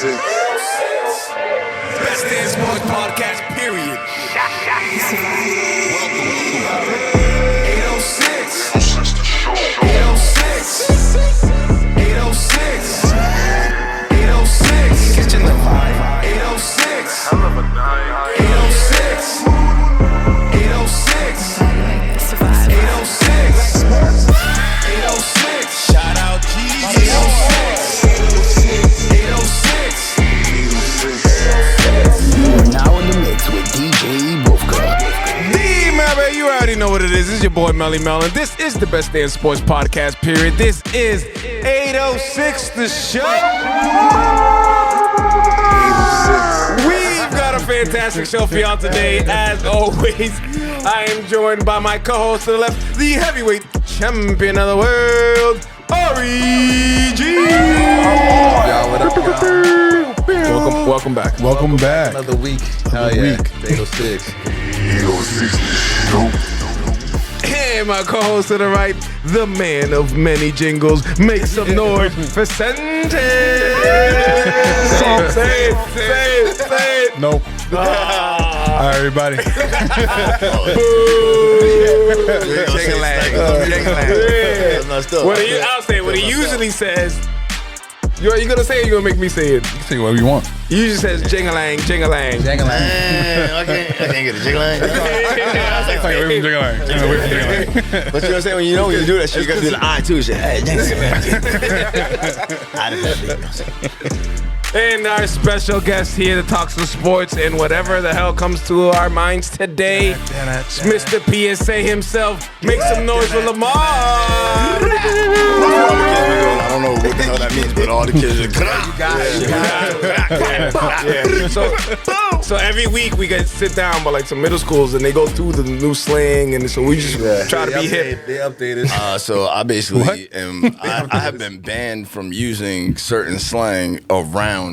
Best Damn Sports Podcast, period. 806. 806. 806. Catching the vibe. 806. I love a night. 806. 806. 806. 806. Shout out G. 806. 806. We're now in the mix with DJ Wolfka. Man, you already know what it is. This is your boy Melly Mel, and this is the Best Damn Sports Podcast, period. This is 806 The Show. We've got a fantastic show for y'all today. As always, I am joined by my co-host to the left, the heavyweight champion of the world, R.E.G. Welcome back. Welcome back. Another week. Hell yeah. 806. And my co-host to the right, the man of many jingles. Make some noise for Sente. Say it. Nope. All right, everybody. What he usually says. You gonna say it or you gonna make me say it? You can say whatever you want. He usually says jing-a-lang, jing-a-lang. I can't get a jingling. Away from jingling. But you know what I'm saying? When you do that shit, you gotta do the eye too. Shit. Hey, And our special guest here to talk some sports and whatever the hell comes to our minds today, Mr. PSA himself. Make some noise for Lamar. I don't know what the hell that means, but all the kids are So every week we get sit down by like some middle schools and they go through the new slang, and so we just try to be hip. They updated. So I basically I have been banned from using certain slang around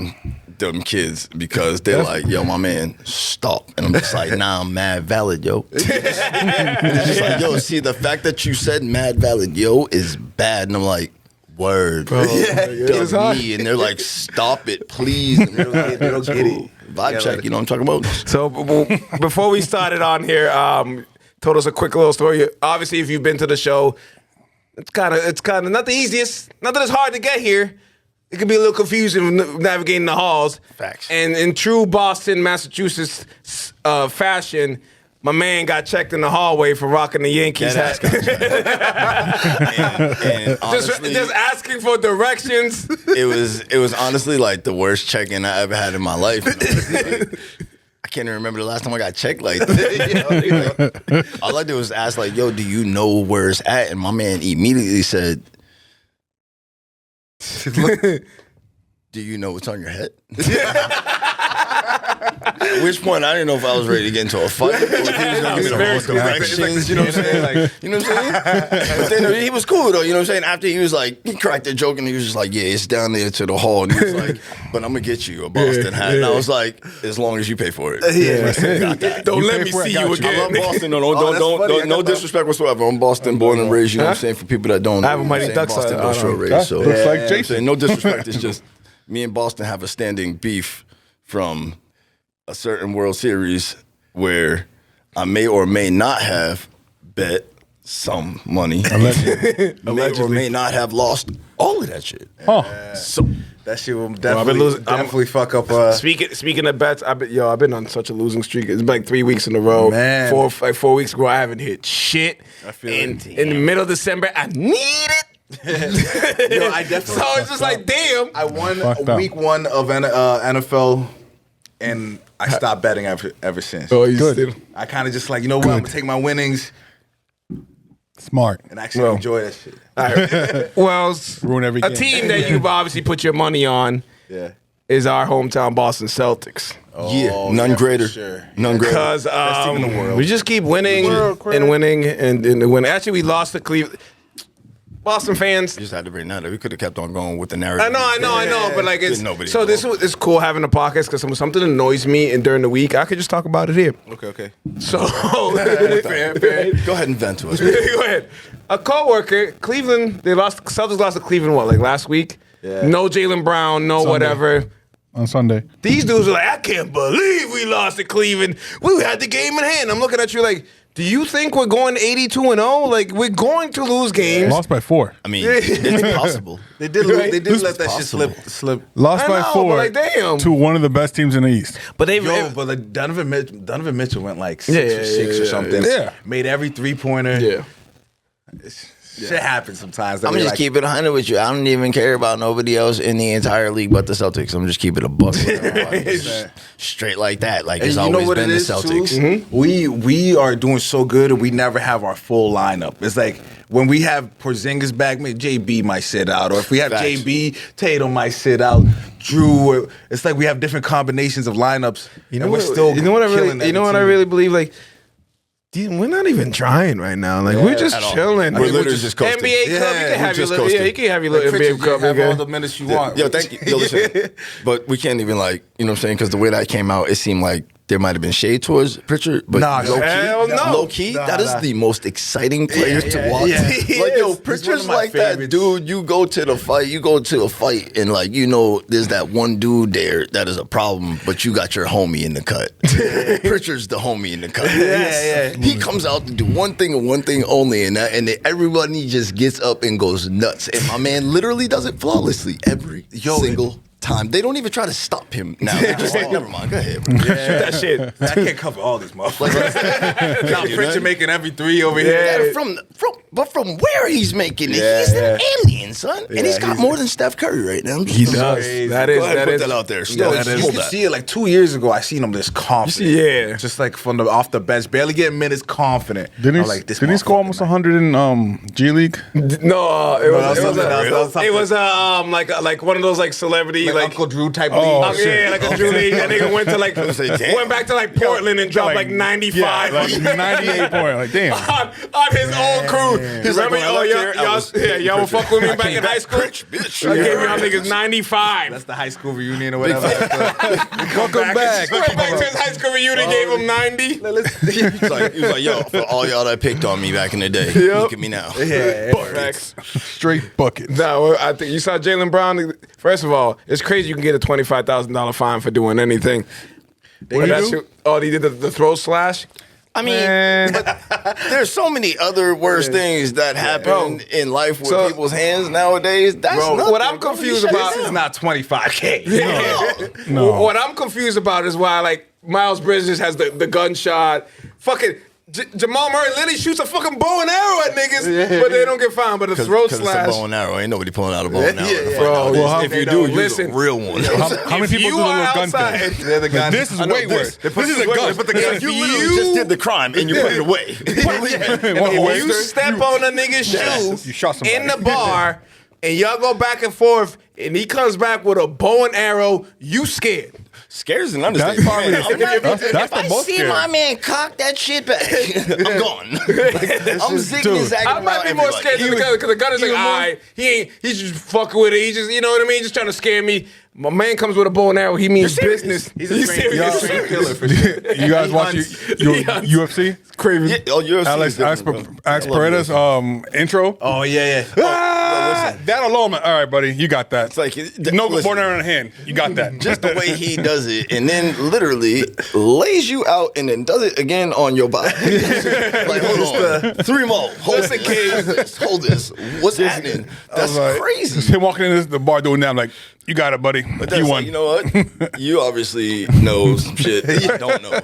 them kids because they're like, yo, my man, stop. And I'm just like, nah, I'm mad valid, yo. It's just like, yo, see, the fact that you said mad valid, yo, is bad. And I'm like, word, bro. It's hard. Me. And they're like, stop it, please. And they're like, they don't get it. Vibe check, you know what I'm talking about? So before we started on here, told us a quick little story. Obviously, if you've been to the show, it's kind of not the easiest, not that it's hard to get here. It can be a little confusing navigating the halls. Facts. And in true Boston, Massachusetts fashion, my man got checked in the hallway for rocking the Yankees hat. and honestly, just asking for directions. It was honestly like the worst check-in I ever had in my life. I can't even remember the last time I got checked like that. All I did was ask like, yo, do you know where it's at? And my man immediately said, do you know what's on your head? At which point I didn't know if I was ready to get into a fight or if he was going to give me the wrong directions. You know what I'm saying? Like, you know what I'm saying? But then he was cool though. You know what I'm saying? After he was like, he cracked a joke and he was just like, yeah, it's down there to the hall. And he was like, but I'm gonna get you a Boston hat. And I was like, as long as you pay for it. Got that. Don't let me see you again. I love Boston. No disrespect whatsoever. I'm Boston born and raised. You know what I'm saying? For people that don't know, I have a Mighty Ducks Boston born and raised. So looks like Jason. No disrespect. It's just me and Boston have a standing beef from a certain World Series where I may or may not have bet some money. May or may not have lost all of that shit. Huh. So that shit will definitely fuck up. Speaking of bets, I've been on such a losing streak. It's been like 3 weeks in a row. Man. 4 weeks ago, I haven't hit shit. In the middle of December, I need it. Yo, I definitely. So it's just like, damn. I won week 1 of NFL, and I stopped betting ever since. Oh, good. I kind of just like, you know what? I'm gonna take my winnings Smart. and actually enjoy that shit. All right. Well, Ruin every a game. team that you've obviously put your money on Yeah. is our hometown Boston Celtics. none greater. Sure. None greater. Because Best team in the world. we just keep winning and winning and winning. Actually, we lost to Cleveland. Boston fans. You just had to bring that up. We could have kept on going with the narrative. I know, but like it's Nobody so this is cool having a podcast because something annoys me and during the week I could just talk about it here. Okay. So fair. Go ahead and vent to us. Go ahead. A coworker, Cleveland. Celtics lost to Cleveland. What, like last week? Yeah. No Jaylen Brown, no Sunday. whatever. on Sunday. These dudes are like, I can't believe we lost to Cleveland. We had the game in hand. I'm looking at you like, do you think we're going 82-0? Like, we're going to lose games. Lost by 4. I mean, it's possible. They did let that shit slip. Lost I by know, 4 but like, damn. to one of the best teams in the East. But they But like Donovan Mitchell went like 6 Yeah, or 6 or yeah, something. yeah. Made every 3-pointer. Yeah. Shit happens sometimes. I'm just keep it 100 with you. I don't even care about nobody else in the entire league but the Celtics. I'm just keeping a buck. Straight like that. Like, it's always been the Celtics. Mm-hmm. We are doing so good, and we never have our full lineup. It's like when we have Porzingis back, maybe JB might sit out, or if we have Facts. JB, Tatum might sit out. Drew, it's like we have different combinations of lineups, and we're still you know what I killing really, you know every what I team. really believe? Like, dude, we're not even trying right now. Like, we're just at all. chilling. We're literally just coasting. NBA Cup. Yeah, you we're can have your just little, coasting. you can have your little Pritchard, NBA Cup. have nigga. all the minutes you want. Yo, thank you. Yo, listen. But we can't even, like, you know what I'm saying? Because the way that came out, it seemed like there might have been shade towards Pritchard. But Nah, low-key, hell no. low-key, that is the most exciting player to watch. yeah. Like, yo, He's one Pritchard's of my like that favorites. dude. You go to a fight, and, like, you know, there's that one dude there that is a problem, but you got your homie in the cut. Pritchard's the homie in the cut. Yeah. He comes out to do one thing and one thing only, and then everybody just gets up and goes nuts. And my man literally does it flawlessly every single time. They don't even try to stop him now. They're just like, never mind, go ahead, bro. Shoot that shit. I can't cover all these motherfuckers. Now Pritchard making every 3 over here. Yeah, from where he's making it, he's an alien, son. And he's got more than Steph Curry right now. He does. That is. Go ahead, That put is. that out there. Yo, Still, you hold can that. see it like 2 years ago. I seen him this confident. Yeah. Just like from the off the bench, barely getting minutes, confident. Didn't I'm he, like, this didn't he score motherfucker, almost man. 100 in G League? No, it that was was. something else. That was It was like one of those like celebrity Like, like. Uncle Drew type Oh, league. shit. Yeah, like a Drew League. That nigga went to like say, damn. went back to like Portland and dropped like 95 Yeah, like 98 point. Like, damn. on his old crew. He's like, Remember, when I left here, I was- y'all would fuck with me back in high school. bitch. I gave y'all niggas 95. That's the high school reunion or whatever. Welcome back. Went back to his high school reunion, gave him 90. He was like, yo, for all y'all that picked on me back in the day, look at me now. Facts. Straight buckets. No, I think you saw Jaylen Brown. First of all, it's crazy you can get a $25,000 fine for doing anything. What did he do? He did the throw slash. I mean, Man. but there's so many other worse things that happen Bro. in life with So- people's hands nowadays. That's Bro, nothing. what I'm confused about- This is not 25K. No. What I'm confused about is why like Miles Bridges has the gunshot. Fucking Jamal Murray literally shoots a fucking bow and arrow at niggas, but they don't get fined. But a throat Because it's a slash. bow and arrow. Ain't nobody pulling out a bow and arrow. Yeah, in the yeah. fight Bro, nowadays. well, if you they do, don't. you're Listen. the real one. How many If people you do the are little gun outside- thing? They're the guns. This is I know way this. worse. This is a gun. Put the It's gun. like you If literally you- just did the crime and you put it away. If you step on a nigga's shoe You shot somebody. in the bar and y'all go back and forth and he comes back with a bow and arrow, you scared. Scared is an That's understatement. probably that's If the I most see scary. my man cock that shit back, I'm gone. I'm zigging zagging I might be more scared than the gun because the gun is like, all right, he's just fucking with it. He just, you know what I mean? Just trying to scare me. My man comes with a bow and arrow. He means serious. business. He's a trained killer for sure. You guys watch your UFC? Crazy. Yeah, oh, UFC Alex is different, bro. Alex I love Paredes UFC. intro. Oh, yeah. That alone, man. All right, buddy, you got that. It's like No listen, born in the hand. You got that. just the way he does it, and then literally lays you out, and then does it again on your body. Like, hold on, 3 more. Hold this. Hold this. What's happening? That's Just crazy. him walking in the bar doing that. I'm like, you got it, buddy. But You that's won. like, you know what? You obviously know some shit that you don't know.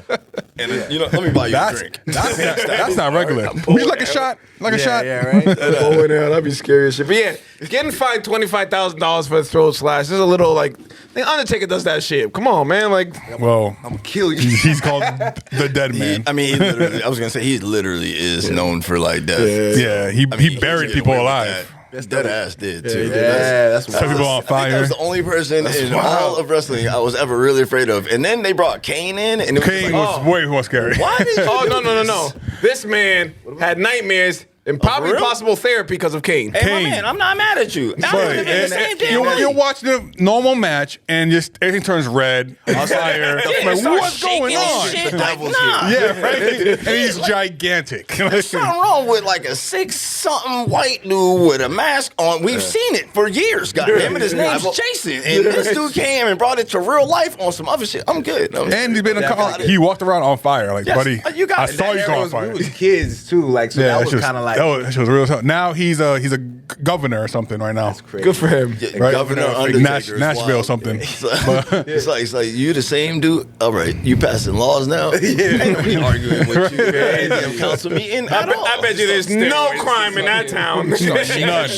And you know, let me buy you a drink. That's not regular. Would you like a shot? Like a shot? Yeah, right? Bow and arrow, that'd be scary as shit. But yeah, getting fined $25,000 for a throat slash is a little like, the Undertaker does that shit. Come on, man. Like, Well, I'm gonna kill you. he's called the dead man. I mean, he literally, I was gonna say he literally is known for like death. Yeah, he I mean, he buried get people away with alive. that. Dead ass did too. Yeah, that's Set people on I think that fire. was the only person in all of wrestling I was ever really afraid of. And then they brought Kane in, and it was Kane like, was way more scary. why did you oh, do no. this? This man had nightmares And probably real? possible therapy because of Kane. Hey, my man, I'm not mad at you. I But would've been the same damn way. you're watching a normal match and just everything turns red and fire. Yeah, Like, start what's shaking going and on? shit, The like, devil's nah. Yeah, right. And he's gigantic. There's something wrong with like a 6-something white dude with a mask on. We've seen it for years, goddamn it. His name's Jason, and this dude came and brought it to real life on some other shit. I'm good. And he's been in got it. he walked around on fire, like, Yes, buddy. you got I it. saw you That go era on was- fire. We was kids too, like so that was kind of like that was real tough. Now he's a governor or something right now. crazy. Good for him. Yeah, Right? Governor Like Undertaker is Nashville wild. something. It's like you the same dude. All right, you passing laws now. Ain't nobody arguing with you. Damn council meeting. I bet you there's no crime in that town. None.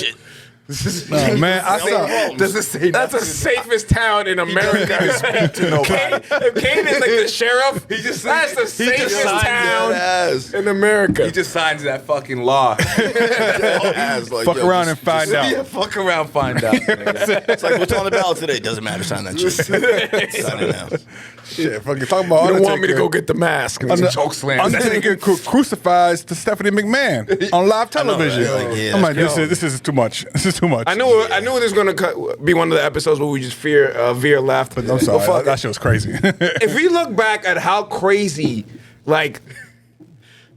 No, man, I saw. Does it say That's the safest town in America. Kane, if Kane is like the sheriff, that's the safest town in America. He just signs that fucking law. Fuck around and find out. Yeah, fuck around, find out. It's like what's on the ballot today. Doesn't matter. Sign that shit. Sign it now. Shit, fucking talking about You don't want me to Undertaker. go get the mask. Choke slam. Undertaker crucifies to Stephanie McMahon on live television. right? Like, yeah, I'm like, that's this is too much. This is too much. I knew this was gonna be one of the episodes where we just veer left. But I'm sorry, fuck that shit was crazy. if we look back at how crazy, like,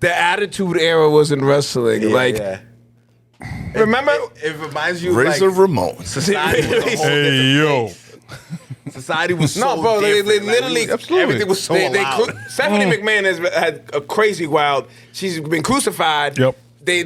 the Attitude Era was in wrestling, remember? It reminds you Razor like Ramon. society was a whole Hey yo, society was so No, bro, they different. literally, everything was so allowed. Stephanie McMahon has had a crazy wild. She's been crucified. Yep. They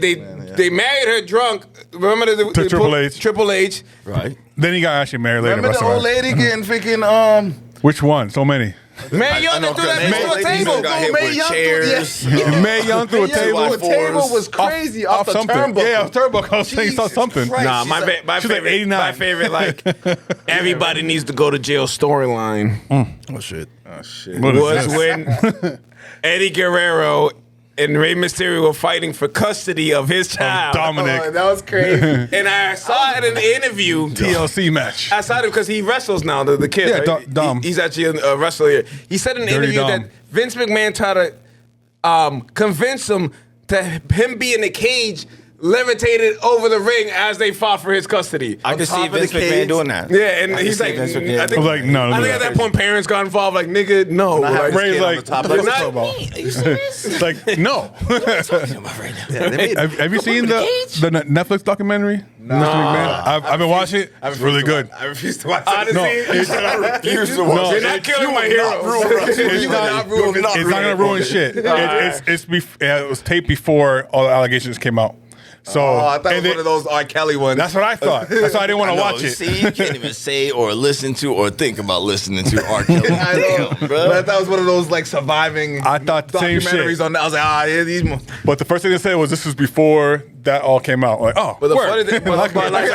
married her drunk. Remember the Triple H. Triple H. Right. then he got actually married later. Remember but the that's old all right. lady getting freaking Which one? So many. Mae Young know, threw that cause bitch to a Mae table. got hit Mae with Young chairs. Mae Young through a table. The table was crazy off the something. turnbuckle. Yeah, off turnbuckle. I was saying Jesus something. Christ. Nah, She's my like- my she's like favorite, 89. my favorite, like everybody needs to go to jail storyline Oh shit. What is was this? when Eddie Guerrero and Rey Mysterio were fighting for custody of his child. Dominic. Oh, that was crazy. And I saw it in the interview. TLC match. I saw it because he wrestles now, the kid. Yeah, right? Dom. He's actually a wrestler here. He said in the Dirty interview Dom. that Vince McMahon tried to convince him to him be in the cage, levitated over the ring as they fought for his custody. I can see top of Vince the McMahon cage. doing that. Yeah, and I can he's see like, Vince McMahon I think, I was like, no, I think at that point parents got involved. Like, nigga, no. Like, Ray's like, top what of the the fuck about? Are you serious? It's like, no. Have you seen the Netflix documentary? No. I've been watching it. It's really good. I refuse to watch Honestly, No, I refuse to watch You're it. not killing my heroes. It's not gonna ruin shit. It was taped before all the allegations came out. So Oh, I thought it and was one of those R. Kelly ones. that's what I thought. That's why I didn't want to watch it. See, you can't even say or listen to or think about listening to R. Kelly. I know, Damn, but I bro. thought it was one of those like surviving. I thought the same documentaries shit. on that. I was like, yeah, these. But the first thing they said was this was before that all came out. Like, oh, But the word. funny thing, I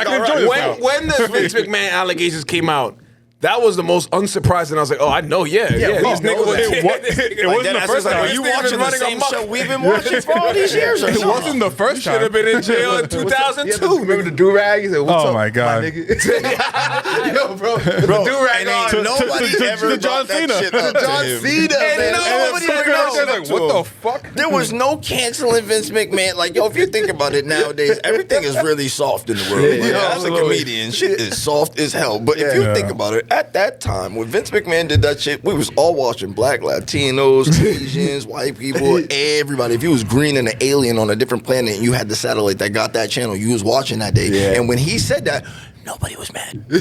can enjoy this now. when the Vince McMahon allegations came out, that was the most unsurprising. I was like, oh, I know, yeah. These niggas was It wasn't the first time. Are you These niggas watching the running same amok. show we've been watching for all these years? Or It something? wasn't the first Should have time. been in jail in 2002. Remember the do rag? He said, "What's Oh up, my God. nigga?" Yo, bro, the do rag on. Ain't nobody to ever John brought that Cena. shit up to John him. Cena, man. nobody And ever fucking said like, to what him. the fuck? There was no canceling Vince McMahon. Like, yo, if you think about it nowadays, everything is really soft in the world. Like, Yeah, as a absolutely. comedian, shit is soft as hell. But if you Yeah. think about it, at that time, when Vince McMahon did that shit, we was all watching black Latinos, Asians, white people, everybody. If you was green and an alien on a different planet and you had the satellite that got that channel, you was watching that day. Yeah. And when he said that, nobody was mad. No,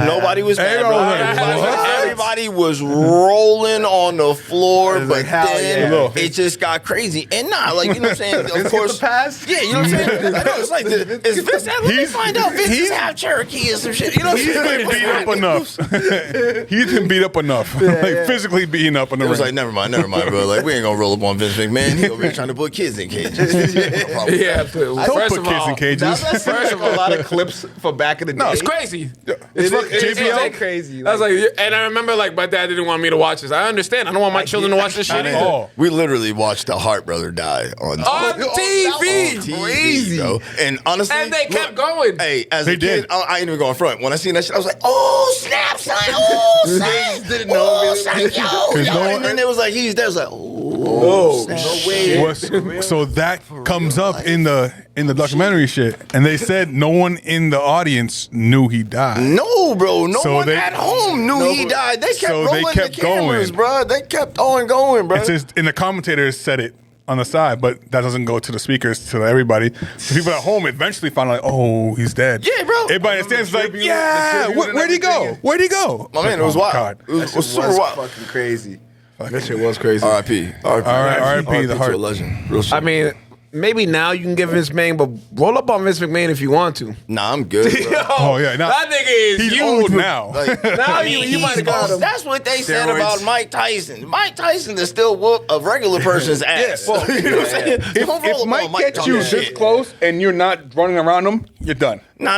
Nobody was mad. Everyone bro. was like, what? Everybody was rolling on the floor, was but like, hell then yeah. it just got crazy. And nah, like, you know what I'm saying? Of Vince course. get the pass? Yeah, you know what I'm saying? I know, it's like, is Vince, let me find out Vince is half Cherokee or some shit. You know what I'm He's saying? been beat up enough. He's been beat up enough. Like physically beaten up in the It was ring. like, never mind, bro. Like, we ain't gonna roll up on Vince McMahon. He over here trying to put kids in cages. No problem. Yeah, absolutely. Don't First put of kids all, in cages. First of all, a lot of clips for back in the day. it's crazy. It's JBL? crazy. I was like, and I remember like my dad didn't want me to watch this. I understand. I don't want my children to watch this shit either. Oh. We literally watched the Hart brother die on On TV. crazy, bro. And honestly, And they kept look, going. Hey, as They a kid, did. I ain't even going front. When I seen that shit, I was like, "Oh snap, son! Oh snap! didn't know, Oh like, yo. And then it was like, he's there. It was like, Oh, no way. So that comes up in the documentary shit, and they said no one in the audience knew he died. No, bro. No So one they- at home knew he died. They kept So they rolling kept the cameras, going. bro. They kept on going, bro. It's just, and the commentators said it on the side, but that doesn't go to the speakers, to everybody. The people at home eventually found out, like, oh, he's dead. Yeah, bro. Everybody in the stands is like, tribute- yeah, the tribute and where'd he go? everything. Where'd he go? My man, it was Oh, wild. God. It was super was wild. fucking crazy. That shit was crazy. R.I.P. R.I.P. the to heart. a legend. Real shit. I mean, maybe now you can give Vince McMahon, but roll up on Vince McMahon if you want to. Nah, I'm good, bro. Oh, yeah. Now, That nigga is he's huge. old now. Like, Now you might have got him. That's what they said Steroids. about Mike Tyson. Mike Tyson is still whoop a regular person's ass. well, you know what I'm saying? Don't roll if up Mike on Mike gets you Tyson. this close and you're not running around him, you're done. No.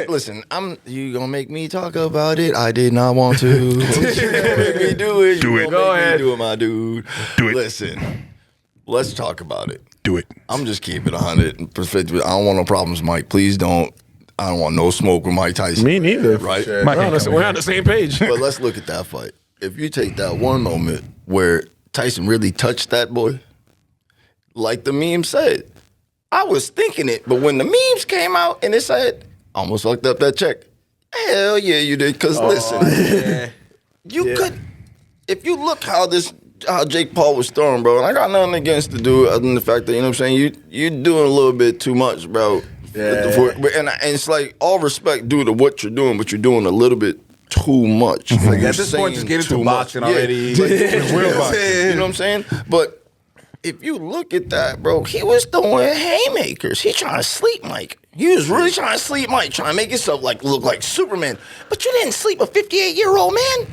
Listen, you gonna make me talk about it? I did not want to. You gonna make me do it? Do You it. gonna Go make me ahead. do it, my dude. Do it. Listen, let's talk about it. Do it. I'm just keeping it 100 perspective. I don't want no problems, Mike. Please don't. I don't want no smoke with Mike Tyson. Me neither. Right? Mike ain't We're coming on the same page. But let's look at that fight. If you take that one moment where Tyson really touched that boy, like the meme said, I was thinking it, but when the memes came out and it said, almost fucked up that check. Hell yeah, you did. Because listen, you could, if you look how Jake Paul was throwing, bro, and I got nothing against the dude other than the fact that, you know what I'm saying, you're doing a little bit too much, bro. And it's like, all respect due to what you're doing, but you're doing a little bit too much. Like, You're at this point, just saying get into too boxing much. already. Yeah. Real boxing. You know what I'm saying? But if you look at that, bro, he was throwing haymakers. He trying to sleep Mike. He was really trying to sleep Mike, trying to make himself look like Superman. But you didn't sleep a 58-year-old man.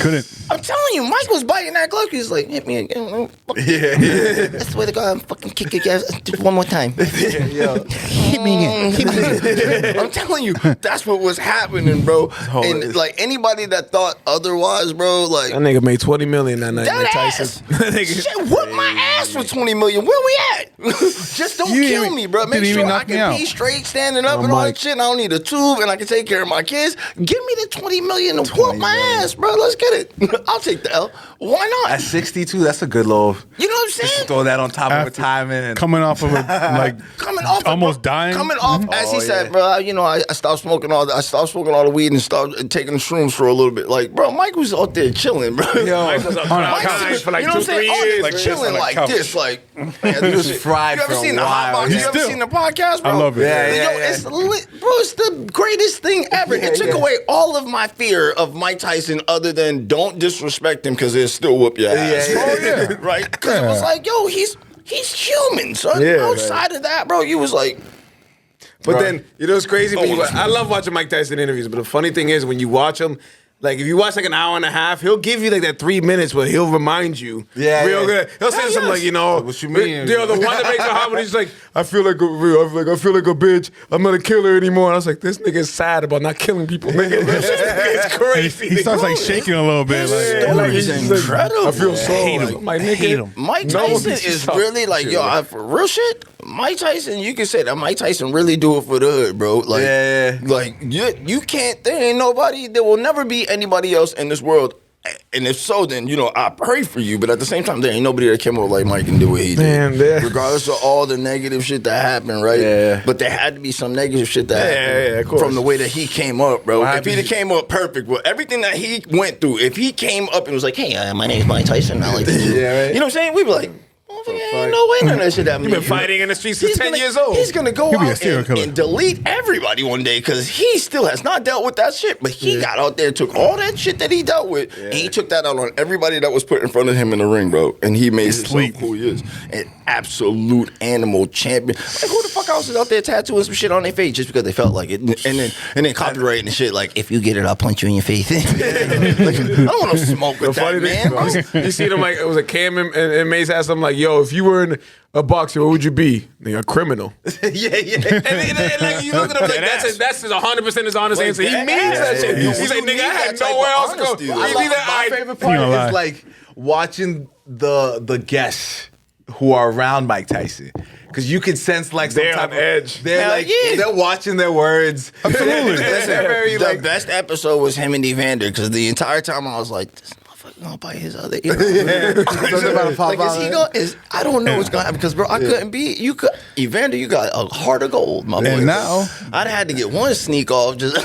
Couldn't. I'm telling you, Mike was biting that glove. He's like, hit me again. That's the way to go. I'm fucking kick your ass. Just one more time. Hit me again. Hit me again. I'm telling you, that's what was happening, bro. And like anybody that thought otherwise, bro, like That nigga made $20 million that night. that Mike ass. Tyson. That nigga- Shit, whoop my ass for $20 million. Where we at? Just don't You kill didn't- me, bro. Make didn't sure even I knock me can out. be straight, standing up, and all that shit. And I don't need a tube, and I can take care of my kids. Give me the $20 million to whoop my ass, bro. Let's get it. I'll take the L. Why not? At 62, that's a good little. You know what I'm Just saying? throw that on top of After retirement. And, coming off of Coming off, almost dying. Coming off, as he Oh, said, yeah. bro. You know, I stopped smoking all. I stopped smoking all the weed and started taking the shrooms for a little bit. Like, bro, Mike was out there chilling, bro. Mike was up On a on couch for like you know 2-3 what I'm saying? years. Like this, chilling on a like couch. this, like He was fried You ever for a seen the hot while. box? You He's ever still- seen the podcast, bro? I love it. Yeah, Yo, yeah. it's lit, bro. It's the greatest thing ever. It took away all of my fear of Mike Tyson, other than don't disrespect him because he'll still whoop your ass. yeah. Oh, yeah. Right? Because it was like, yo, he's human, son. Yeah, Outside of that, bro, you was like, But then, you know what's crazy? When you, Oh, I love watching Mike Tyson interviews, but the funny thing is when you watch him, like if you watch like an hour and a half, he'll give you like that 3 minutes where he'll remind you. Yeah, real yeah. good. He'll say Hell something yes. like, you know, What you mean? the one that makes it hot when he's like, I feel like a bitch. I'm not a killer anymore. And I was like, this nigga is sad about not killing people. Nigga. This nigga is crazy. He starts like shaking a little bit. Yeah, Like, like, He's he's like, incredible. I feel so. Hate Like, him. my nigga. Hate him. Mike No one Tyson beats you is up. really like, yo, for real shit. Mike Tyson, you can say that Mike Tyson really do it for the hood, bro. Like, Yeah. like you can't. There ain't nobody. There will never be anybody else in this world. And if so, then you know I pray for you. But at the same time, there ain't nobody that came up like Mike and do what he did. Man, yeah. Regardless of all the negative shit that happened, right? Yeah. But there had to be some negative shit that happened yeah, of course. from the way that he came up, bro. What If he'd have happened? came up perfect with everything that he went through, if he came up and was like, "Hey, my name's Mike Tyson," I like this. Yeah, right. You know what I'm saying? We'd be like. Ain't no way none of that shit happened. You've been fighting in the streets since 10 years old. He's gonna go He'll be a out serial killer. and delete everybody one day because he still has not dealt with that shit. But he got out there, took all that shit that he dealt with, and he took that out on everybody that was put in front of him in the ring, bro. And he made himself who he is, an absolute animal champion. Like who the fuck else is out there tattooing some shit on their face just because they felt like it, and then copyrighting the shit like if you get it, I'll punch you in your face. Like, I don't want no smoke with The that, funny man. thing, you see them like it was a Cam and Mace asked him like, "Yo, if you were in a boxer, what would you be? Nigga, a criminal." yeah. And like you look at him like that's 100% his honest answer. He means that shit. yeah. He's like, You nigga, need I had that type nowhere of else to go. honesty, He's though. either My I. favorite part gonna lie. is like watching the guests who are around Mike Tyson. Because you can sense like some They're type on of edge. They're Hell like yeah. they're watching their words. Absolutely. They're very the like best episode was him and Evander because the entire time I was like, this motherfucker gonna bite his other ear. Something about to pop Like, is out. he gonna? I don't know what's gonna happen because, bro, I couldn't be. You could, Evander, you got a heart of gold, my boy. And now- I'd had to get one sneak off. Just,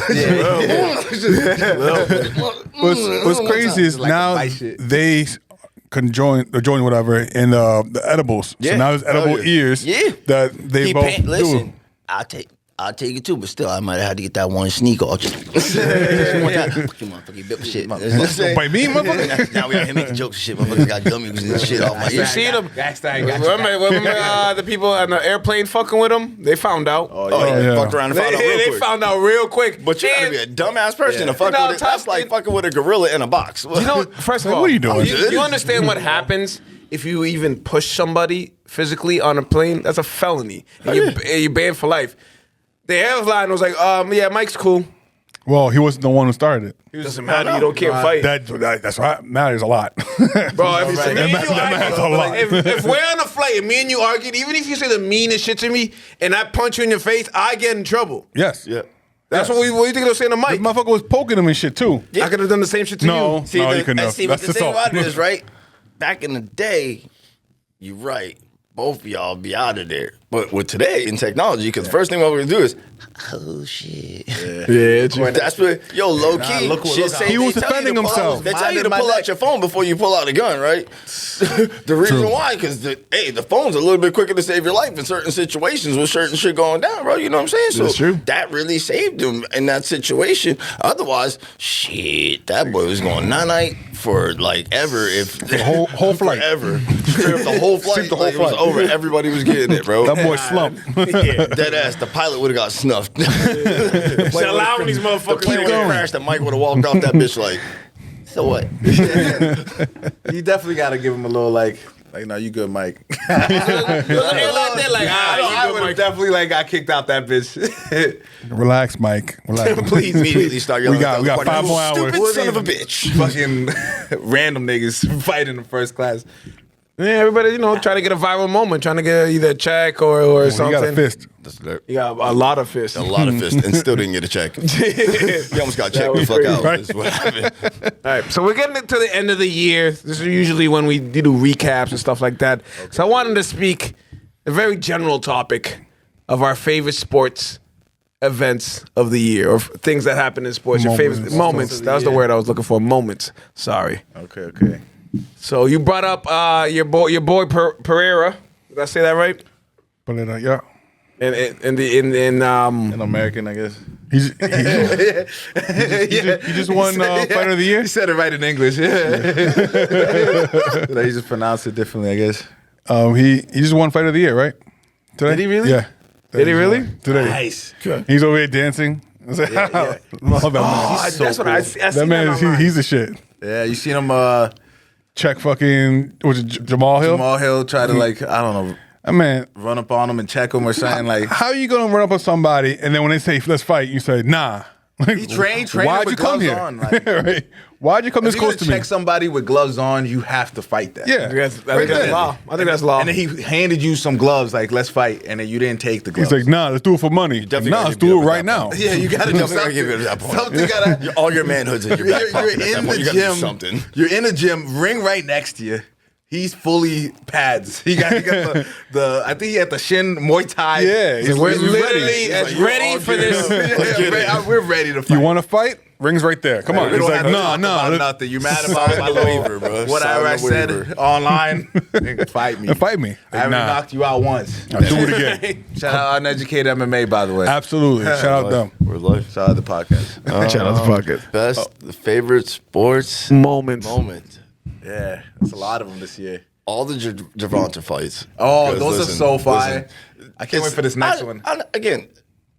What's crazy is like a now bite shit. they can join whatever in the edibles. So Yeah. now there's edible yeah. ears Yeah. that they He both paint, do. listen, I'll take it too, but still, I might have had to get that one sneak off. Just one time. Fuck you, motherfucker, you bit my shit. Don't bite me, motherfucker. Now we out here making jokes and shit. Motherfuckers got gummies and shit off my You ear. see them? Remember, The people on the airplane fucking with them? They found out. Oh, yeah. yeah. Fucked around and found out real They quick. found out real quick. But you gotta be a dumbass person to fuck No, with it. That's like fucking with a gorilla in a box. You know, first of Like, all, what are you doing? You understand what happens if you even push somebody physically on a plane? That's a felony. And you're banned for life. The airline was like, yeah, Mike's cool. Well, he wasn't the one who started it. Doesn't matter. You can't fight. That's what matters a lot. Bro, if, me and you That matters a argue, lot. if we're on a flight and me and you argued, even if you say the meanest shit to me and I punch you in your face, I get in trouble. Yes. Yeah. That's what you think they'll say to The Mike. motherfucker was poking him and shit too. I could have done the same shit to No. you. See, you couldn't have. see, That's the thing assault. about it is, right? Back in the day, you're right. Both of y'all be out of there. But with today in technology, because the first thing we're gonna do is, oh shit. Yeah, That's what low key. look shit how- say He they was tell you defending to pull out- himself. They tell you to Minded pull my out neck. your phone before you pull out a gun, right? The reason why, because the phone's a little bit quicker to save your life in certain situations with certain shit going down, bro. You know what I'm saying? So That's true. that really saved him in that situation. Otherwise, shit, that boy was going night for like ever. If the whole flight. forever, the whole flight, the whole like, it was flight. over. Everybody was getting it, bro. That boy slumped. Dead ass. The pilot would have got snuffed. Should allowing these The motherfuckers plane to would have crashed. And Mike would have walked off that bitch like, so what? you definitely got to give him a little like, no, you good, Mike. I would have definitely got kicked out that bitch. Relax, Mike. Relax. Please immediately start yelling. We got at the 5 more hours. Stupid son of a bitch. Fucking random niggas fighting in first class. Yeah, everybody, trying to get a viral moment, trying to get either a check or You something. got a fist. You got a lot of fists. A lot of fists and still didn't get a check. He almost got checked the fuck out. Right. Is what happened. All right, so we're getting to the end of the year. This is usually when we do recaps and stuff like that. So I wanted to speak a very general topic of our favorite sports events of the year, or things that happen in sports. Your favorite moments. That was the word I was looking for. Moments. Sorry. Okay. So you brought up your boy Pereira. Did I say that right? But yeah. An American, I guess. He just won Fighter of the Year. He said it right in English. Yeah. He just pronounced it differently, I guess. He just won Fighter of the Year, right? Today? Did he really? Yeah. Did he really? Today. Nice. He's over here dancing. I was like, love that man. That's what I see. That man, he's the shit. Yeah, you seen him Check fucking, was it Jamal Hill? Jamal Hill try to I don't know, That man, run up on him and check him or something like. how you gonna run up on somebody and then when they say let's fight, you say nah? Like, He trained why'd with you come gloves here? on, like- Right? Why'd you come If this you're close gonna to me? check somebody with gloves on, you have to fight that. Yeah, I think that's law. I think that's law. And then he handed you some gloves, like let's fight, and then you didn't take the gloves. he's like, nah, let's do it for money. definitely Nah, gotta let's give it do up it at right that now. point. yeah, you got to do Definitely something. give it at that point. Something gotta. All your manhood's in your back pocket. You're at that in point. the You gotta do gym. something. You're in the gym. Ring right next to you. He's fully pads. He got the. I think he had the Shin Muay Thai. Yeah, he's We're he's literally ready. as You're ready all for good. this. We're ready to fight. You want to fight? Rings right there. Come on. We He's don't like, have to nah, talk about nah. nothing. You mad about Sign my the little waiver, bro. whatever I Sign the said waiver. online? Fight me. Fight me. I haven't Nah. knocked you out once. I'll do it again. Shout out Uneducated MMA, by the way. Absolutely. Shout out them. We're live. Shout out the podcast. Shout out to Pocket. Best favorite sports Moments. moment. Yeah, there's a lot of them this year. All the Javante fights. Oh, Because those listen, are so fire. listen, I can't wait for this next one. Again,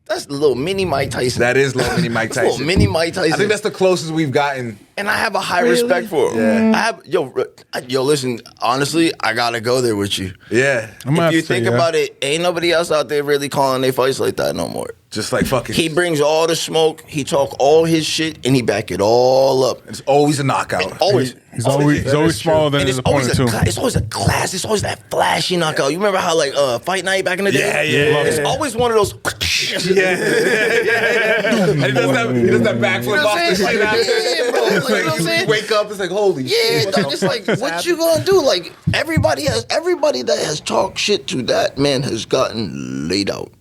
that's the little mini Mike Tyson. That is little mini Mike That's little Tyson. mini Mike Tyson. I think that's the closest we've gotten. and I have a high respect for him. Yeah. I have yo. Listen, honestly, I gotta go there with you. Yeah. I'm gonna have If you to say, think yeah. about it, ain't nobody else out there really calling their fights like that no more. Just like fucking. He brings all the smoke. He talk all his shit, and he back it all up. It's always a knockout. Always. He's always smaller than And his it's always opponent too. it's always a class. It's always that flashy knockout. You remember how like Fight Night back in the day? Yeah. It's always one of those. Yeah. And he does that backflip You know what off I'm the saying? shit after. Yeah, bro. Like, you know what I'm saying? Wake up, it's like holy Yeah, shit. dog, it's like what you gonna do? Like everybody that has talked shit to that man has gotten laid out.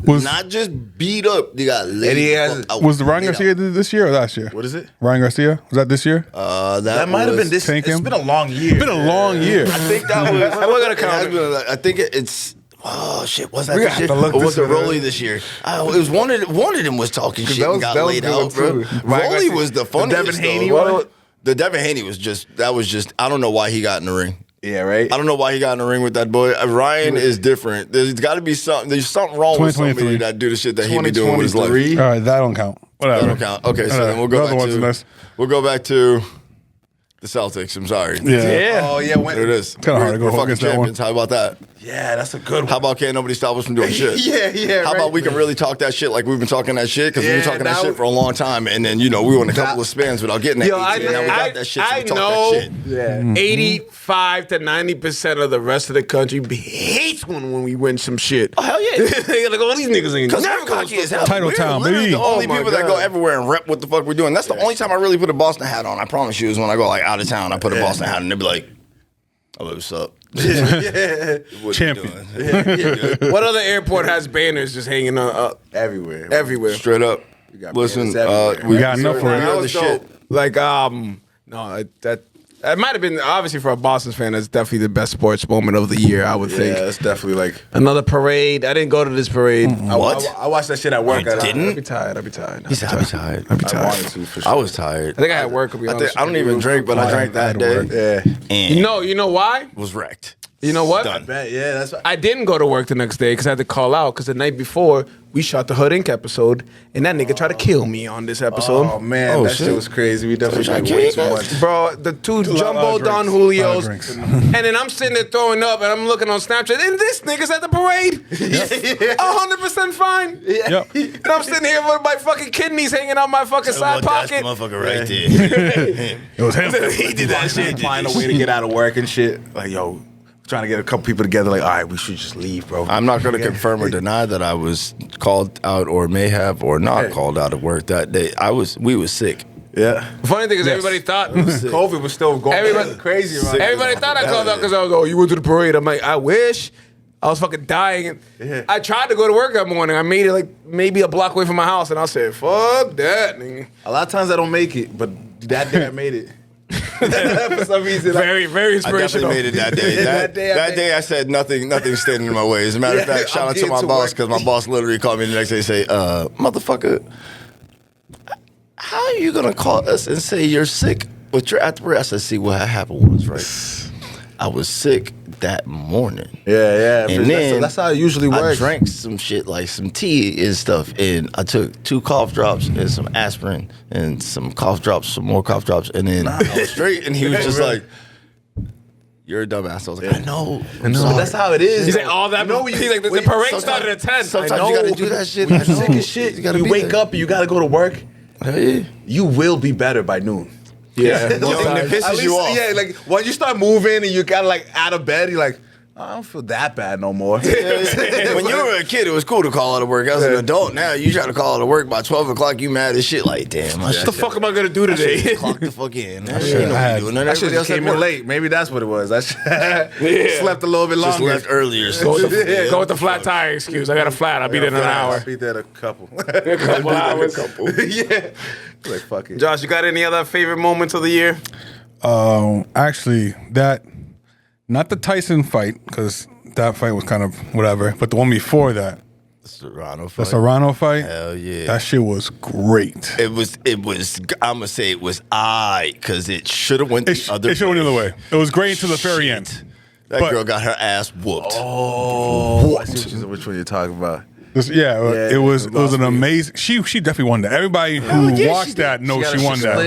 Was Not just beat up, they got laid And he has- out. was the Ryan Laid Garcia out. this year or last year? What is it? Ryan Garcia was that this year? That might have been this. Tank It's him? been a long year. It's been a long year. I think that was. We're gonna count it. I think it's. Oh shit! Was that We this gotta year? have to look Or was this it one up. Rolly this year? It was one of them was talking shit and got that was laid good one, out, bro. too. Ryan Rolly Garcia- was the funniest. Devin Haney though. one? The Devin Haney was just. I don't know why he got in the ring. Yeah, right. I don't know why he got in the ring with that boy. Ryan is different. There's got to be something. There's something wrong with somebody 2023. that do the shit that he be doing with his life. 2023. All right, that don't count. Whatever. That don't count. Okay, so then we'll go Another back one's to nice. we'll go back to the Celtics. I'm sorry. Yeah. Oh yeah, There it is. Kinda hard to go We're fucking against that one. champions. How about that? Yeah, that's a good one. How about can't nobody stop us from doing shit? Yeah. How right. about we can really talk that shit like we've been talking that shit? Because we've been Yeah, talking that that shit was- for a long time. And then, we went a couple of spans without getting that. Yo, 18. Now we got that shit, so we talk that shit. Yeah. 85 to 90% of the rest of the country hates when we win some shit. Oh, hell yeah. They like, all these niggas ain't Because never we're gonna cocky as hell. Title We're town, literally baby. the only Oh my people that go God. everywhere and rep what the fuck we're doing. That's the only time I really put a Boston hat on. I promise you is when I go like out of town. I put a Boston hat and they be like, "Oh, what's up?" What you Champion. doing? What other airport has banners just hanging Everywhere. everywhere? Straight up. got Listen, banners everywhere. We got enough for That it. was dope. Like, no, that might have been obviously for a Boston fan. That's definitely the best sports moment of the year. I would Yeah, think. that's definitely like. Another parade. I didn't go to this parade. What? I watched that shit at work. You didn't? I'd be tired. I'd be tired. He said, "I was tired." I'd be I tired. wanted to for sure. I was tired. I think I had work. To be honest. I don't even drink, but I drank that day. Yeah. And You know why? was wrecked. You know what? Done. Yeah, that's. I didn't go to work the next day because I had to call out because the night before we shot the Hood Inc. episode and that nigga tried to kill me on this episode. Oh man, Oh, that shit shit. was crazy. We definitely So drank should I way kill too you much. guys? Bro, the two jumbo lot Don of Julios, drinks. and then I'm sitting there throwing up, and I'm looking on Snapchat, and this nigga's at the parade, 100% fine. Yep. And I'm sitting here with my fucking kidneys hanging out my fucking side pocket. motherfucker right there. It was him. He did that shit. Find a way to get out of work and shit. Like yo, trying to get a couple people together. Like all right, we should just leave, bro. I'm not going to confirm or deny that I was called out or may have or not called out of work that day. We was sick. Yeah. The funny thing is, everybody thought COVID was still going Everybody- crazy around. everybody thought I called out because I was, oh, you went to the parade. I'm like, I wish. I was fucking dying. Yeah. I tried to go to work that morning. I made it like maybe a block away from my house, and I said, fuck that, nigga. A lot of times I don't make it, but that day I made it. For some reason, like, Very, very I inspirational. definitely made it that day. That day I That day I said nothing standing in my way. As a matter of Yeah, fact, shout I'm out to my into boss work. because my boss literally called me the next day and say, motherfucker, how are you gonna call us and say you're sick? But you're at the parade? I said, see, what happened was, right, I was sick that morning. yeah. And then that's how it usually I works. drank some shit like some tea and stuff, and I took 2 cough drops and some aspirin and some cough drops, some more cough drops, and then I was straight. And he was just like, "You're a dumbass." I was like, "I know, I'm But sorry." that's how it is. He said all that. He's like, the parade started at 10. Sometimes you gotta do that shit. When I you're know. sick as shit, You gotta you be wake there. up and you gotta go to work. Hell yeah. You will be better by noon. Yeah. The thing that pisses At least, you off. Yeah, like when you start moving and you got like out of bed, you're like, I don't feel that bad no more. When you were a kid, it was cool to call out of work. As an adult, now you try to call out of work by 12 o'clock. You mad as shit. Like, damn, What the fuck am I gonna do today? Clock the fuck in. I I ain't know had- what you doing. That shit Everybody else just at came in work. late. Maybe that's what it was. I slept a little bit Just longer. left earlier. Go with the flat tire excuse. I got a flat. I'll be there in an hour. I'll be there in a couple. A couple hours. Yeah. Like fuck it. Josh, you got any other favorite moments of the year? Actually, not the Tyson fight, because that fight was kind of whatever, but the one before that, Serrano the fight. Serrano fight, Hell yeah. that shit was great. It was. I'm gonna say it was because it should have went It the other. should have went the other way. It was great until the very Shit. end. That But- girl got her ass whooped. Oh, I see which one you're talking about. It was an amazing. She definitely won that. Everybody who watched that knows she won that.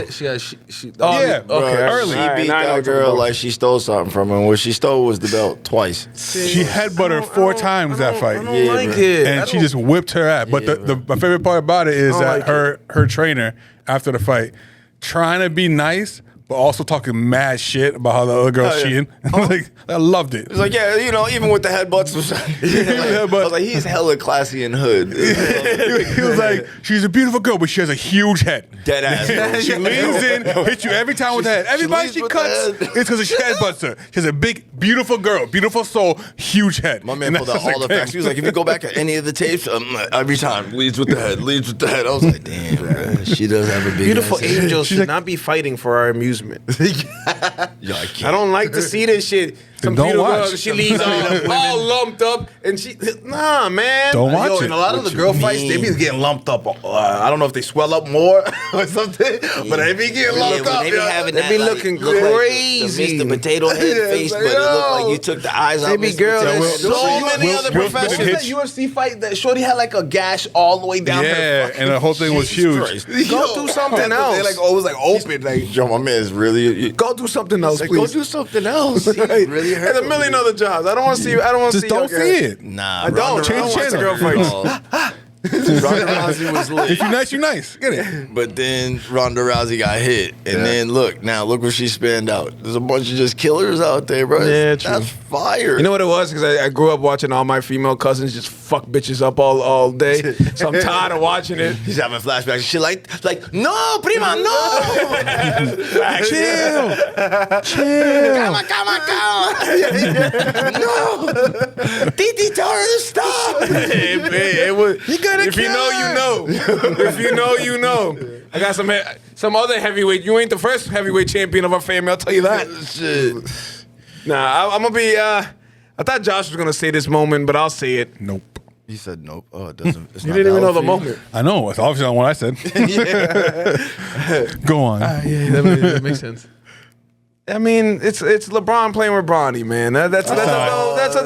Early. She beat that girl like she stole something from her. And what she stole was the belt twice. She headbutted her 4 times that fight. I don't like it. And she just whipped her ass. But my favorite part about it is that her trainer, after the fight, trying to be nice, but also talking mad shit about how the other girl's cheating. I loved it. It's like, even with the headbutts. I was like, he's hella classy and hood. He was like, she's a beautiful girl, but she has a huge head. Dead ass. She leans in, hits you every time with the head. Everybody she cuts, it's because she headbutts her. She has a big, beautiful girl, beautiful soul, huge head. My man pulled out all the facts. He was like, if you go back at any of the tapes, every time, leads with the head. I was like, damn, bro, she does have a big Beautiful ass. angels should not be fighting for our amusement. I can't. I don't like to see this shit. Some Don't beautiful watch. girl, she leaves all lumped up, and nah, man. Don't watch Yo, it. in a lot of the girl fights, they be getting lumped up. I don't know if they swell up more or something, but they be getting lumped up. They be having They that, be like, looking look like crazy. the Mr. Potato Head Yeah, face, it's but like, it looked like yo. you took the eyes out. Baby Mr. girl, Potato there's Head. so many other Will Smith professions. hit That UFC fight that Shorty had like a gash all the way down her Yeah, fucking and the whole thing was huge. Christ. Go do something else. They like always like open. Like Yo, my man is really. Go do something else, Like, please. go do something else. He really hurt. There's a million other jobs. I don't want to see. I don't want to Just see. don't your see guys. it. Nah, I don't. Change I don't watch the channel. girl fights. Ronda Rousey was lit. If you nice, you nice. Get it. But then Ronda Rousey got hit. And then look what she spanned out. There's a bunch of just killers out there, bro. Yeah, true. That's fire. You know what it was? Because I grew up watching all my female cousins just fuck bitches up all day. So I'm tired of watching it. He's having flashbacks. She like, no, prima, no. Chill. Come on. No. Titi told her to stop. It was. If you know, you know. If you know, you know. I got some other heavyweight. You ain't the first heavyweight champion of our family. I'll tell you that. Shit. Nah, I'm gonna be. I thought Josh was gonna say this moment, but I'll say it. Nope. He said nope. Oh, it doesn't. It's You not didn't even know valid the for you? moment. I know. It's obviously not what I said. Go on. Yeah, that makes sense. I mean, it's LeBron playing with Bronny, man. That's a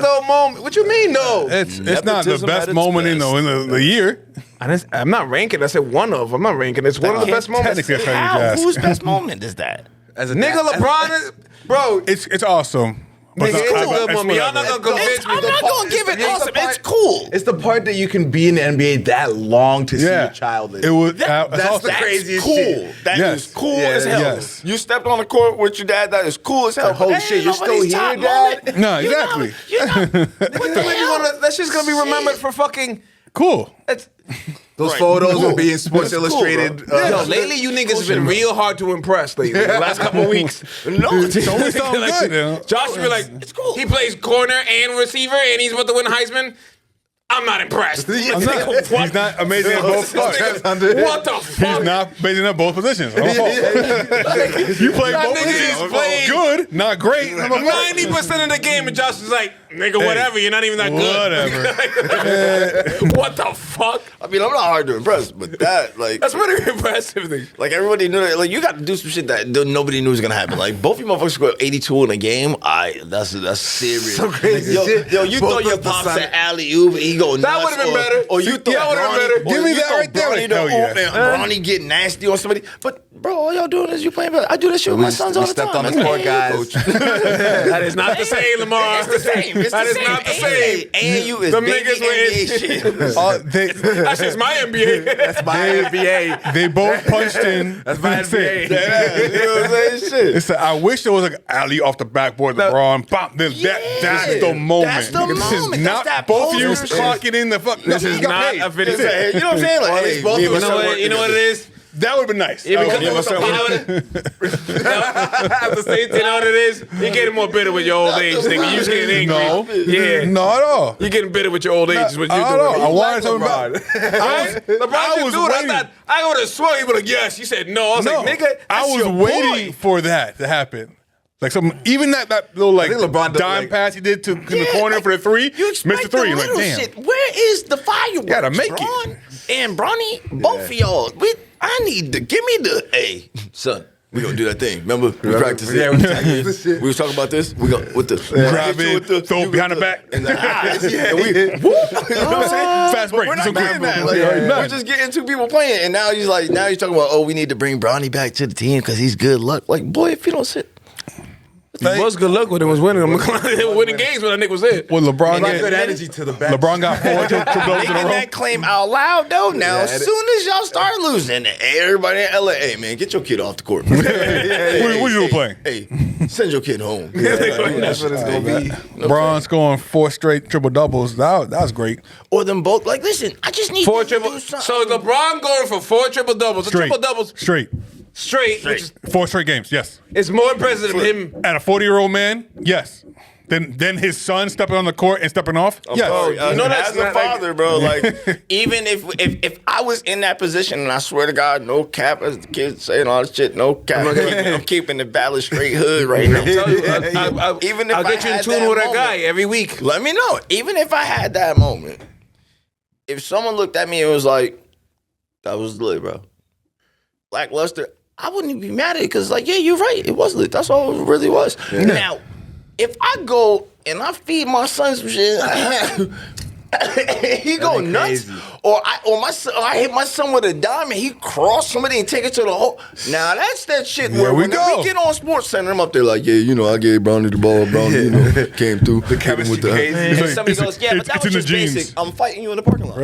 dope moment. What you mean, no? It's not the Nepotism best at its moment in the year. I'm not ranking. I said one of. I'm not ranking. It's one of the best moments. Technically, that's how you How? ask. Whose best moment is that? as a Nigga, LeBron is, bro. It's awesome. But Nigga, it's a good it's moment. Y'all whatever. not gonna convince me. I'm not gonna give it it's the awesome. part- It's cool. It's the part that you can be in the NBA that long to see your child live. It was. That's awesome. the craziest cool. shit. That Yes. is cool Yeah, as hell. yes. You stepped on the court with your dad. That is cool as hell. Holy But shit, you're still nobody's here, top Dad? moment. No, You know, exactly. you know, what the hell? That shit's gonna be remembered for fucking. Cool. Those Right. photos Cool. will be in Sports It's cool, Illustrated. bro. Yo, lately you niggas have been real hard to impress lately. The last couple of weeks. No, it's always sound good, you know? Josh would be like, It's cool. he plays corner and receiver, and he's about to win Heisman. I'm not impressed. I'm not. He's not amazing at both parts. What the fuck? He's not amazing at both positions. Oh. You play That both nigga is positions. playing- Good, not great. I'm a 90% of the game, and Josh is like, nigga, whatever, you're not even that good. Whatever. What the fuck? I mean, I'm not hard to impress, but that, like, That's pretty impressive. Thing. like everybody knew that. Like, you got to do some shit that nobody knew was gonna happen. Like, both of you motherfuckers scored 82 in a game. That's serious. Some crazy shit. Yo, you Both thought your of the pops son- said alley oop, and he go nuts. That would've been better. Or you thought That would've been better. Give me that right there. Bronny Hell yeah. Bronny get nasty on somebody. But bro, all y'all doing is you playing. I do that shit with my sons all the time. stepped on the That's court, hey, guys. coach. That is not the same, Lamar. It's the same. It's That the is same. not the same. And you is Them baby niggas were NBA shit. That's just my NBA. That's my NBA. They both punched in. That's my That's it. NBA. Yeah, you know what I'm saying? Shit. It's I wish there was like an alley off the backboard, LeBron. Pop. That's the moment. That's the This is moment. not That's that both of you poser shit. clocking in the fuck. This is not a video. You know what I'm saying? Like, hey, both me of and us my are son working You know what it is? That would have been nice. Yeah, because Yeah, my son- you know what it is? You're getting more bitter with your old age, nigga. You just getting angry. No. Yeah. Not at all. You're getting bitter with your old age is what you're Not at doing. all. I wanted something about Right? LeBron I should was do it. waiting. I would have swore he would have yes. You said no. I was No, like, nigga, I that's was your waiting boy. for that to happen. Like even that little like think LeBron does, dime like- pass he did to in the corner for the three, You missed expect the three. the Like little damn, shit. Where is the fireworks? Gotta make Bron and Bronny, both of y'all. I need to give me the hey son. We gonna do that thing. Remember? We practiced it. Yeah, we practiced We was talking about this. We go with the Grab it, throw it behind the back. and the eyes. And we, whoop, you know what I'm saying? Fast break. We're not So quick. getting that. Like, Yeah. we're just getting two people playing, and now he's talking about, oh, we need to bring Bronny back to the team because he's good luck. Like, boy, if you don't sit. It was good luck when it was winning. Winning games when that nigga was in. Well, LeBron Brought good got energy to the bench. LeBron got 4 triple doubles in a Making row. that claim out loud, though, now, as it- soon as y'all start losing, everybody in LA, hey, man, get your kid off the court. What you doing playing? Hey, send your kid home. That's what it's gonna be. LeBron scoring 4 straight triple doubles. That was great. Or them both. Like, listen, I just need 4 to triple. do something. So LeBron going for 4 triple doubles. The Straight. triple doubles Straight. which is 4 straight games. Yes. it's more impressive than him. At a 40-year-old man, yes. Then his son stepping on the court and stepping off. Yes. Sorry, you know that's as a not like- father, bro. Like, even if I was in that position, and I swear to God, no cap, as the kids saying all this shit, no cap. I'm keeping the ballot straight hood right now. Tell you, Even if I'll get I you in had tune that with a moment. guy every week. Let me know. Even if I had that moment, if someone looked at me and was like, "That was lit, bro," lackluster, I wouldn't even be mad at it because, like, yeah, you're right. It was lit. That's all it really was. Now, if I go and I feed my son some shit, he go nuts, crazy. or I hit my son with a dime and he cross somebody and take it to the hole. Now that's that shit where we when go. we get on Sports Center, I'm up there like, yeah, you know, I gave Brownie the ball. Brownie, came through. The chemistry crazy. And It's somebody like- goes, yeah, but it's that in was the just genes. basic. I'm fighting you in the parking lot.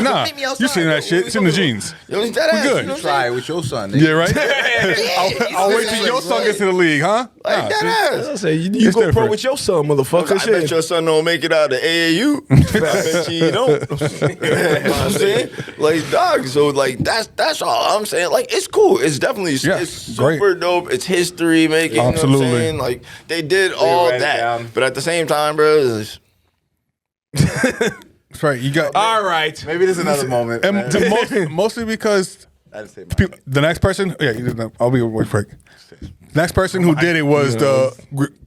Nah, Meet me outside, you seen bro. that shit. It's in the genes. You know, that We ass, good. you know what I'm Try it saying? with your son. Yeah, right? Yeah, I'll wait till your son gets to the league, huh? Like Nah, that see? ass. I say you It's go pro different. with your son, motherfucker. I bet your son don't make it out of AAU. I bet you don't. You know what I'm saying? Like, dog, so like that's all I'm saying. Like, it's cool. It's definitely Yeah, it's super great. dope. It's history making. You know what Absolutely. I'm saying? Like, they did all write it that. down. But at the same time, bro, it's, That's right. You got All right. Maybe there's another moment. and man. mostly because I didn't say mine. the next person. Yeah, I'll be wait quick. Next person who did it was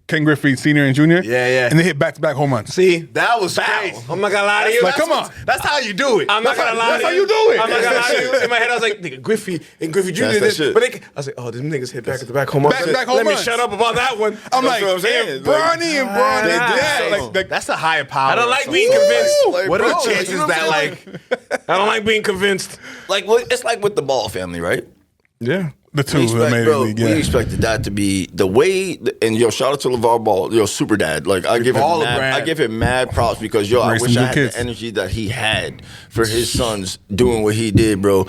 Ken Griffey Sr. and Jr. Yeah, yeah. And they hit back-to-back home runs. See, That was crazy. I'm not gonna lie to you. Like, come on. That's how you do it. I'm not gonna lie That's to how you. you do it. I'm not gonna lie to you. In my head, I was like, nigga, Griffey and Griffey Jr. That's did that this. shit. But I was like, oh, them niggas hit back-to-back home runs. Back-to-back home Let me runs. shut up about that one. I'm That's like, what I'm saying. if Bronny and Bron They did did that, something. like That's a higher power. I don't like or being something. convinced. like, What are bro, the chances you know what that, I'm saying? like, I don't like being convinced. like what it's like with the Ball family, right? Yeah. the two We that made it league. we Yeah. expected that to be the way. And yo, shout out to LeVar Ball, yo, super dad. Like I give him Baller mad, brand. I give him mad props because yo, I Raising wish I good had kids. the energy that he had for his sons doing what he did, bro.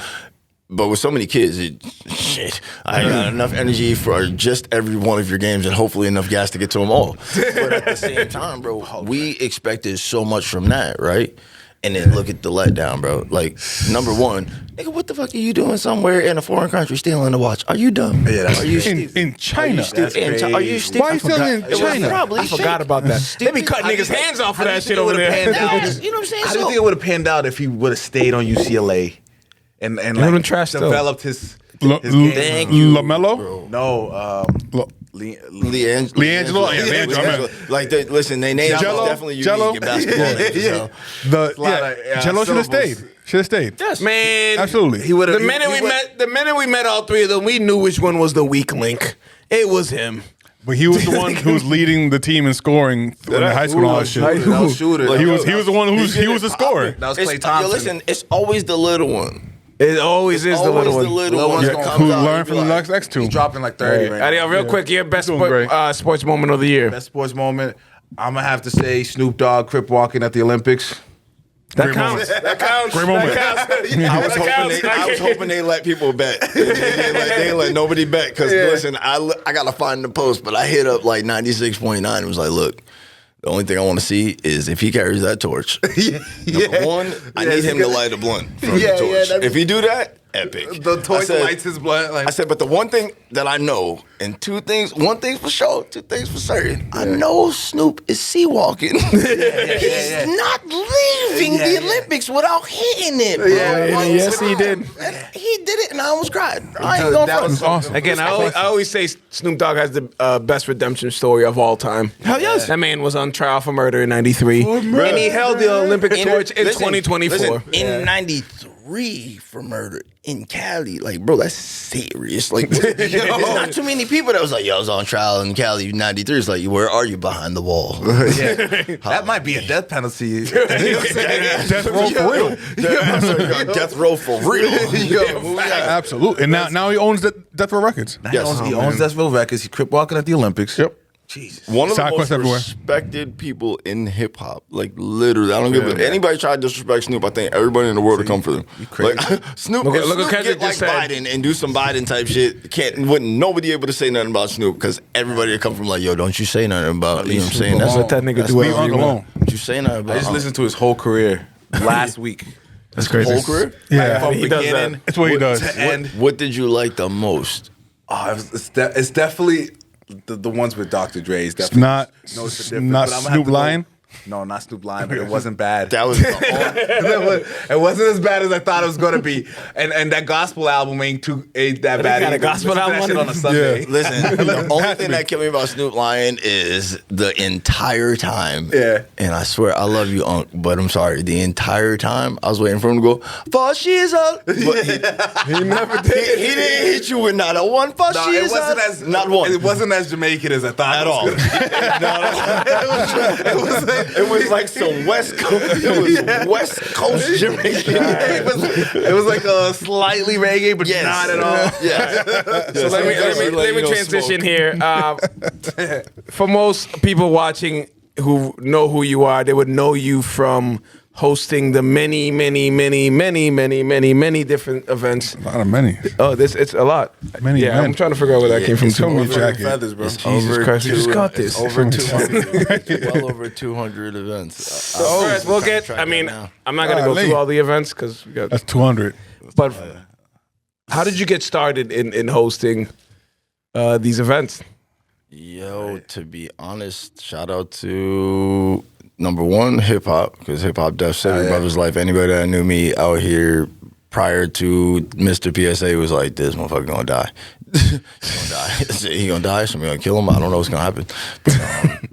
But with so many kids, shit, I ain't got enough energy for just every one of your games, and hopefully enough gas to get to them all. But at the same time, bro, we expected so much from that, right? And then look at the letdown, bro. Like, number one, nigga, what the fuck are you doing somewhere in a foreign country stealing the watch? Are you dumb? Yeah, that's are you In China. Are you still? Why are you still in China? Probably I forgot about that. They be cutting niggas' hands off for that shit over there. You know what I'm saying? How do you think it would have panned out if he would have stayed on UCLA and would've been trash still. developed his L- game? Thank you, LaMelo? bro. No, Lo- Leangelo? Yeah, Leangelo. Like, listen, they names Jello? is definitely unique Jello? in basketball. names, so. Jello should have syllables. stayed. Should have stayed. Yes. Man, Absolutely. He would have. the minute we met all three of them, we knew which one was the weak link. It was him. But he was the one who was leading the team in scoring in high school and all that shit. That was shooter. Like, He was the one he was the scorer. That was It's, Klay Thompson. yo, listen, it's always the little one. It always is the Always little the one. little Little one. one's that gonna comes Who out and learned be from the like, next two. He's dropping like 30 right now. Adio, real quick, your best doing great. sports moment of the year. Best sports moment. I'm gonna have to say Snoop Dogg crip walking at the Olympics. That counts. That counts. Great moment. That counts. I was hoping they let people bet. They didn't let nobody bet because listen, I gotta find the post, but I hit up like 96.9 and was like, look. The only thing I want to see is if he carries that torch. Number one, I need him to light a blunt from Yeah, the torch. yeah, that'd be- If he do that, epic. The torch I said- lights his blood. Like, I said, but the one thing that I know, and one thing's for sure, two things for certain. I know Snoop is sea walking. He's not leaving the Olympics without hitting it, bro. yes, he did. And he did it, and I almost cried. I ain't going That front. was awesome. Again, I always say Snoop Dogg has the best redemption story of all time. Hell yes. That man was on trial for murder in '93, and he held the Olympic torch in Listen, 2024. listen, in '93. 3 for murder in Cali. Like, bro, that's serious. Like, there's not too many people that was like, yo, I was on trial in Cali 93. It's like, where are you behind the wall? That might be a death penalty. Death row for real. Death row for real. Absolutely. And now he owns the Death Row Records. He owns Death Row Records. He crip walking at the Olympics. Yep. Jesus. One of the Side most quest everywhere. respected people in hip hop, like literally, I don't give a anybody try to disrespect Snoop. I think everybody in the world will come for them. crazy. Like Snoop, Look at Snoop Kendrick get like just said- Biden and do some Biden type shit. Wouldn't nobody able to say nothing about Snoop because everybody would come from like, yo, don't you say nothing about, you know what I'm saying? That's what that nigga do. Leave whatever Unc he want. alone. Don't you say nothing about I just listened to his whole career last week. That's crazy. whole career. Yeah. From He does that. beginning It's what he does. to end. What did you like the most? Oh, it's definitely the ones with Dr. Dre. It's It's definitely not notice the difference, not but I'm gonna have Snoop to go- Lion. No, not Snoop Lion, but it wasn't bad. That was It wasn't as bad as I thought it was gonna be. And that gospel album ain't that bad. got a either. gospel Listen to that album shit on on a it? Sunday. Listen, the only thing that killed me about Snoop Lion is the entire time. Yeah. And I swear, I love you, Unc, but I'm sorry. The entire time, I was waiting for him to go, fascism. But he never did. He didn't hit you with not a one fascism. No, it wasn't as not one. It wasn't as Jamaican as I thought At all. It was like some West Coast. It was West Coast Jamaican. It was like a slightly reggae, but Yes. not at all. Yeah. So let me transition here. For most people watching who know who you are, they would know you from hosting the many different events. A lot of many. Oh, it's a lot. Many yeah, men. I'm trying to figure out where that came from. Tell me, too. Jackie. Feathers, bro. Jesus Christ, you just got this. Over 200. Well over 200 events. First, we'll get. I mean, I'm not gonna go Golly. through all the events because we got. That's 200. But how did you get started in hosting these events? Yo, to be honest, shout out to number one, hip hop, because hip hop death saved my brother's life. Anybody that knew me out here prior to Mr. PSA was like, this motherfucker gonna die. He gonna die. He gonna die, somebody gonna kill him. I don't know what's gonna happen. But,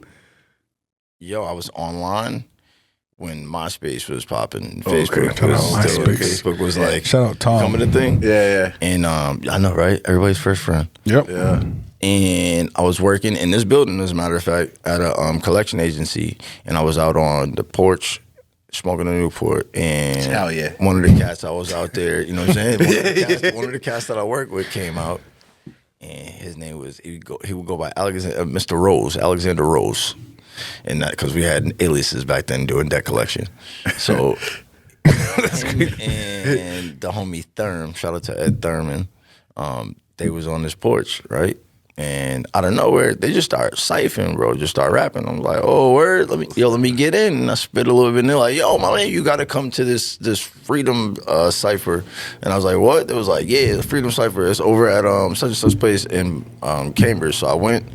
yo, I was online when MySpace was popping. Facebook Shout out was still, MySpace. Facebook was like Shout out Tom. coming a thing. Yeah. And I know, right? Everybody's first friend. Yep. Yeah. And I was working in this building, as a matter of fact, at a collection agency, and I was out on the porch smoking a Newport, and Hell yeah. one of the cats I was out there, you know what I'm saying? One of the cats that I work with came out, and his name was he would go by Alexander Rose, and that because we had aliases back then doing debt collection, so. And the homie Therm, shout out to Ed Thurman, they was on this porch, right? And out of nowhere, they just start siphoning, bro. Just start rapping. I'm like, oh, word, let me get in. And I spit a little bit. And they're like, yo, my man, you got to come to this Freedom Cipher. And I was like, what? It was like, yeah, the Freedom Cipher. It's over at such and such place in Cambridge. So I went.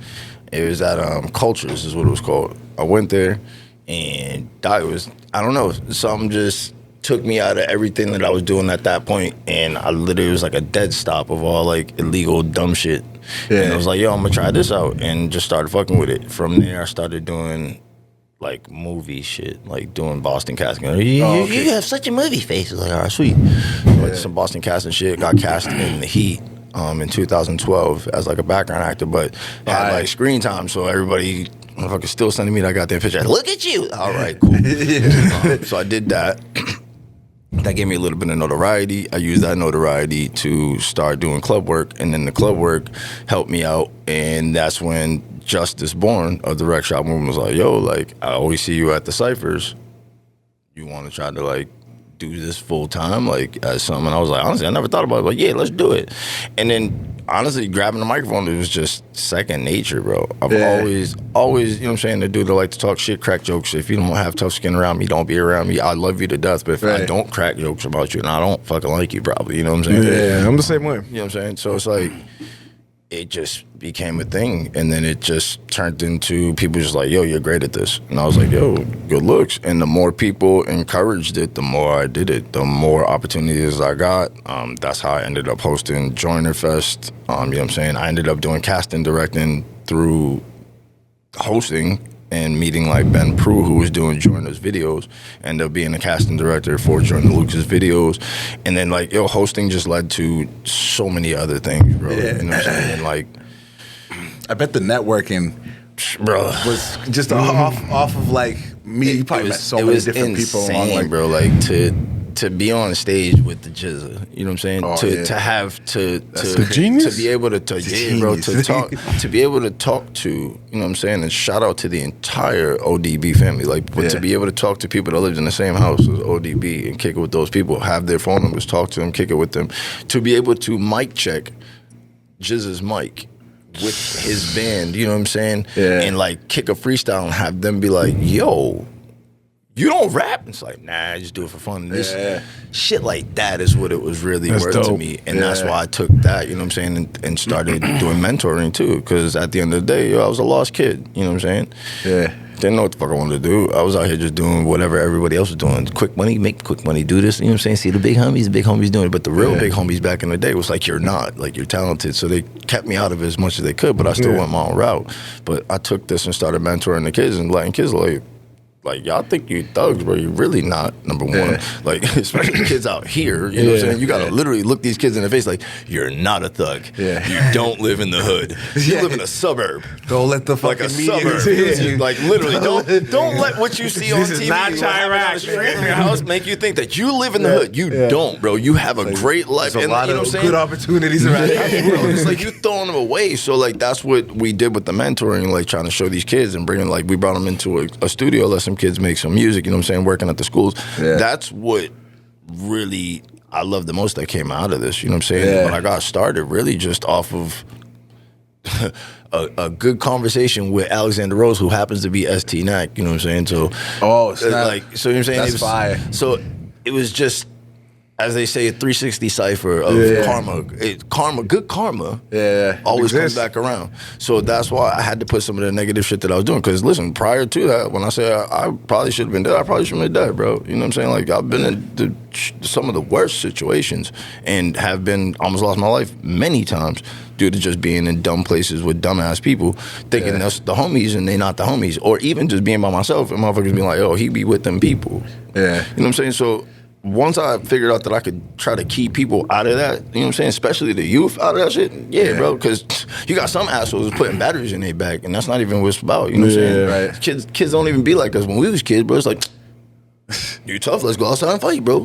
It was at Cultures is what it was called. I went there, and I don't know, something just took me out of everything that I was doing at that point, and I literally was like a dead stop of all like illegal dumb shit. Yeah. And I was like, yo, I'm gonna try this out, and just started fucking with it. From there, I started doing like movie shit, like doing Boston casting. You have such a movie face. I was like, all right, sweet. Like some Boston casting shit. Got cast in The Heat in 2012 as like a background actor, but had like screen time, so everybody motherfuckers still sending me that goddamn picture. Look at you. All right, cool. So I did that. That gave me a little bit of notoriety. I used that notoriety to start doing club work, and then the club work helped me out, and that's when Justice Born of the Rec Shop Movement was like, yo, like, I always see you at the ciphers. You want to try to, like, do this full time, like, as something? And I was like, honestly, I never thought about it. Like, yeah, let's do it. And then, honestly, grabbing the microphone, it was just second nature, bro. I've always, you know what I'm saying, the dude that like to talk shit, crack jokes. If you don't have tough skin around me, don't be around me. I love you to death, but if I don't crack jokes about you, and I don't fucking like you, probably, you know what I'm saying? Yeah, I'm the same way. You know what I'm saying? So it's like, it just became a thing, and then it just turned into people just like, yo, you're great at this. And I was like, yo, good looks. And the more people encouraged it, the more I did it, the more opportunities I got. That's how I ended up hosting Joiner Fest. You know what I'm saying? I ended up doing casting, directing through hosting and meeting like Ben Prue, who was doing Jordan's videos, ended up being a casting director for Jordan Lucas' videos, and then like hosting just led to so many other things, bro. You know what I'm saying? And, like, I bet the networking, bro, was just off of like me. You probably met so many different people along, like, bro. Like to be on stage with the Jizza, you know what I'm saying? To have to genius? to be able to bro, to talk to be able to talk to, you know what I'm saying? And shout out to the entire ODB family, like, but to be able to talk to people that lived in the same house as ODB and kick it with those people, have their phone numbers, talk to them, kick it with them, to be able to mic check Jizza's mic with his band, you know what I'm saying? Yeah. And like kick a freestyle and have them be like, yo, you don't rap? And it's like, nah, I just do it for fun. This shit like that is what it was really worth to me. And that's why I took that, you know what I'm saying, and started doing mentoring too. Because at the end of the day, yo, I was a lost kid, you know what I'm saying? Yeah. Didn't know what the fuck I wanted to do. I was out here just doing whatever everybody else was doing. Quick money, make quick money, do this, you know what I'm saying? See the big homies doing it. But the real big homies back in the day was like, you're not, like, you're talented. So they kept me out of it as much as they could, but I still went my own route. But I took this and started mentoring the kids and letting kids like, y'all think you thugs, bro. You're really not, number one. Like, especially kids out here, you know what I'm saying? You got to literally look these kids in the face like, you're not a thug. Yeah. You don't live in the hood. You live in a suburb. Don't let the Like fucking a media suburb. confuse you. Like, literally, don't let what you see on This is TV not or whatever Chirac. on the street in your house make you think that you live in the hood. You don't, bro. You have a great life. There's a And, lot you know of what I'm saying? good opportunities around here. Bro, it's like you throwing them away. So like that's what we did with the mentoring, like trying to show these kids and bringing, like, we brought them into a studio, let some kids make some music, you know what I'm saying, working at the schools. That's what really I love the most that came out of this, you know what I'm saying? When I got started, really just off of a good conversation with Alexander Rose, who happens to be ST Nack, you know what I'm saying? So like, so you know what I'm saying? That's It was, fire. So it was just, as they say, a 360 cipher of karma. Good karma always comes back around. So that's why I had to put some of the negative shit that I was doing. Because listen, prior to that, when I say I probably should have been dead, I probably shouldn't have been dead, bro. You know what I'm saying? Like, I've been in some of the worst situations and have been, almost lost my life many times due to just being in dumb places with dumbass people, thinking that's the homies and they not the homies. Or even just being by myself and motherfuckers being like, oh, he be with them people. You know what I'm saying? So once I figured out that I could try to keep people out of that, you know what I'm saying, especially the youth out of that shit, bro, because you got some assholes putting batteries in their back, and that's not even what it's about, you know what I'm saying? Right. Kids don't even be like us. When we was kids, bro, it's like, you tough, let's go outside and fight, bro.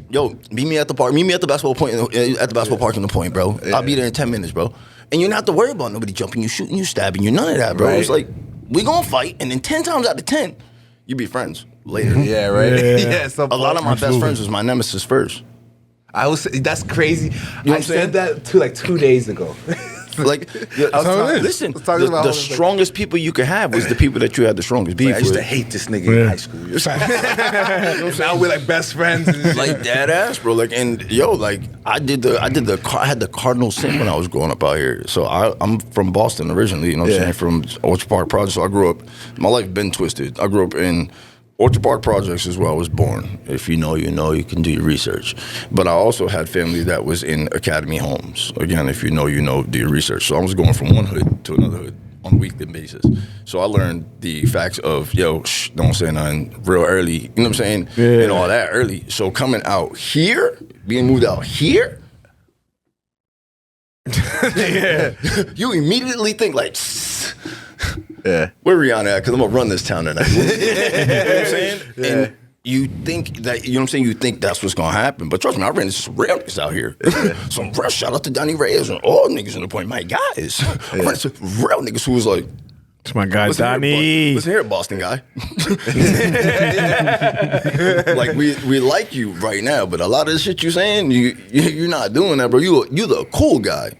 Yo, meet me at the park, meet me at the basketball point, at the basketball park in the point, bro. I'll be there in 10 minutes, bro. And you don't have to worry about nobody jumping you, shooting you, stabbing you, none of that, bro. Right. It's like, we gonna fight, and then 10 times out of 10, you be friends later. So A lot of my best friends was my nemesis first. I was. That's crazy. what I I'm saying? said that to like 2 days ago. Like, listen, talking about the strongest people you could have was the people that you had the strongest beef I used to with. hate this nigga in high school. Now we're like best friends. And Like dead ass, bro. Like, and yo, like I had the cardinal sin when I was growing up out here. So I'm from Boston originally, you know what I'm saying, from Orchard Park Projects. So I grew up, my life been twisted. I grew up in Orchard Park Projects is where I was born. If you know, you know, you can do your research. But I also had family that was in Academy homes. Again, if you know, you know, do your research. So I was going from one hood to another hood on a weekly basis. So I learned the facts of, yo, don't say nothing real early, you know what I'm saying? And all that early. So coming out here, being moved out here, you immediately think like, where Rihanna at? Because I'm going to run this town tonight. You know what I'm saying? And you think that, you know what I'm saying? You think that's what's going to happen. But trust me, I ran into some real niggas out here. Some real, shout out to Donnie Reyes and all niggas in the point. My guys. I ran into real niggas who was like, It's my guy, listen Donnie. listen here, Boston guy. Like, we like you right now, but a lot of the shit you saying, you're not doing that, bro. You the cool guy.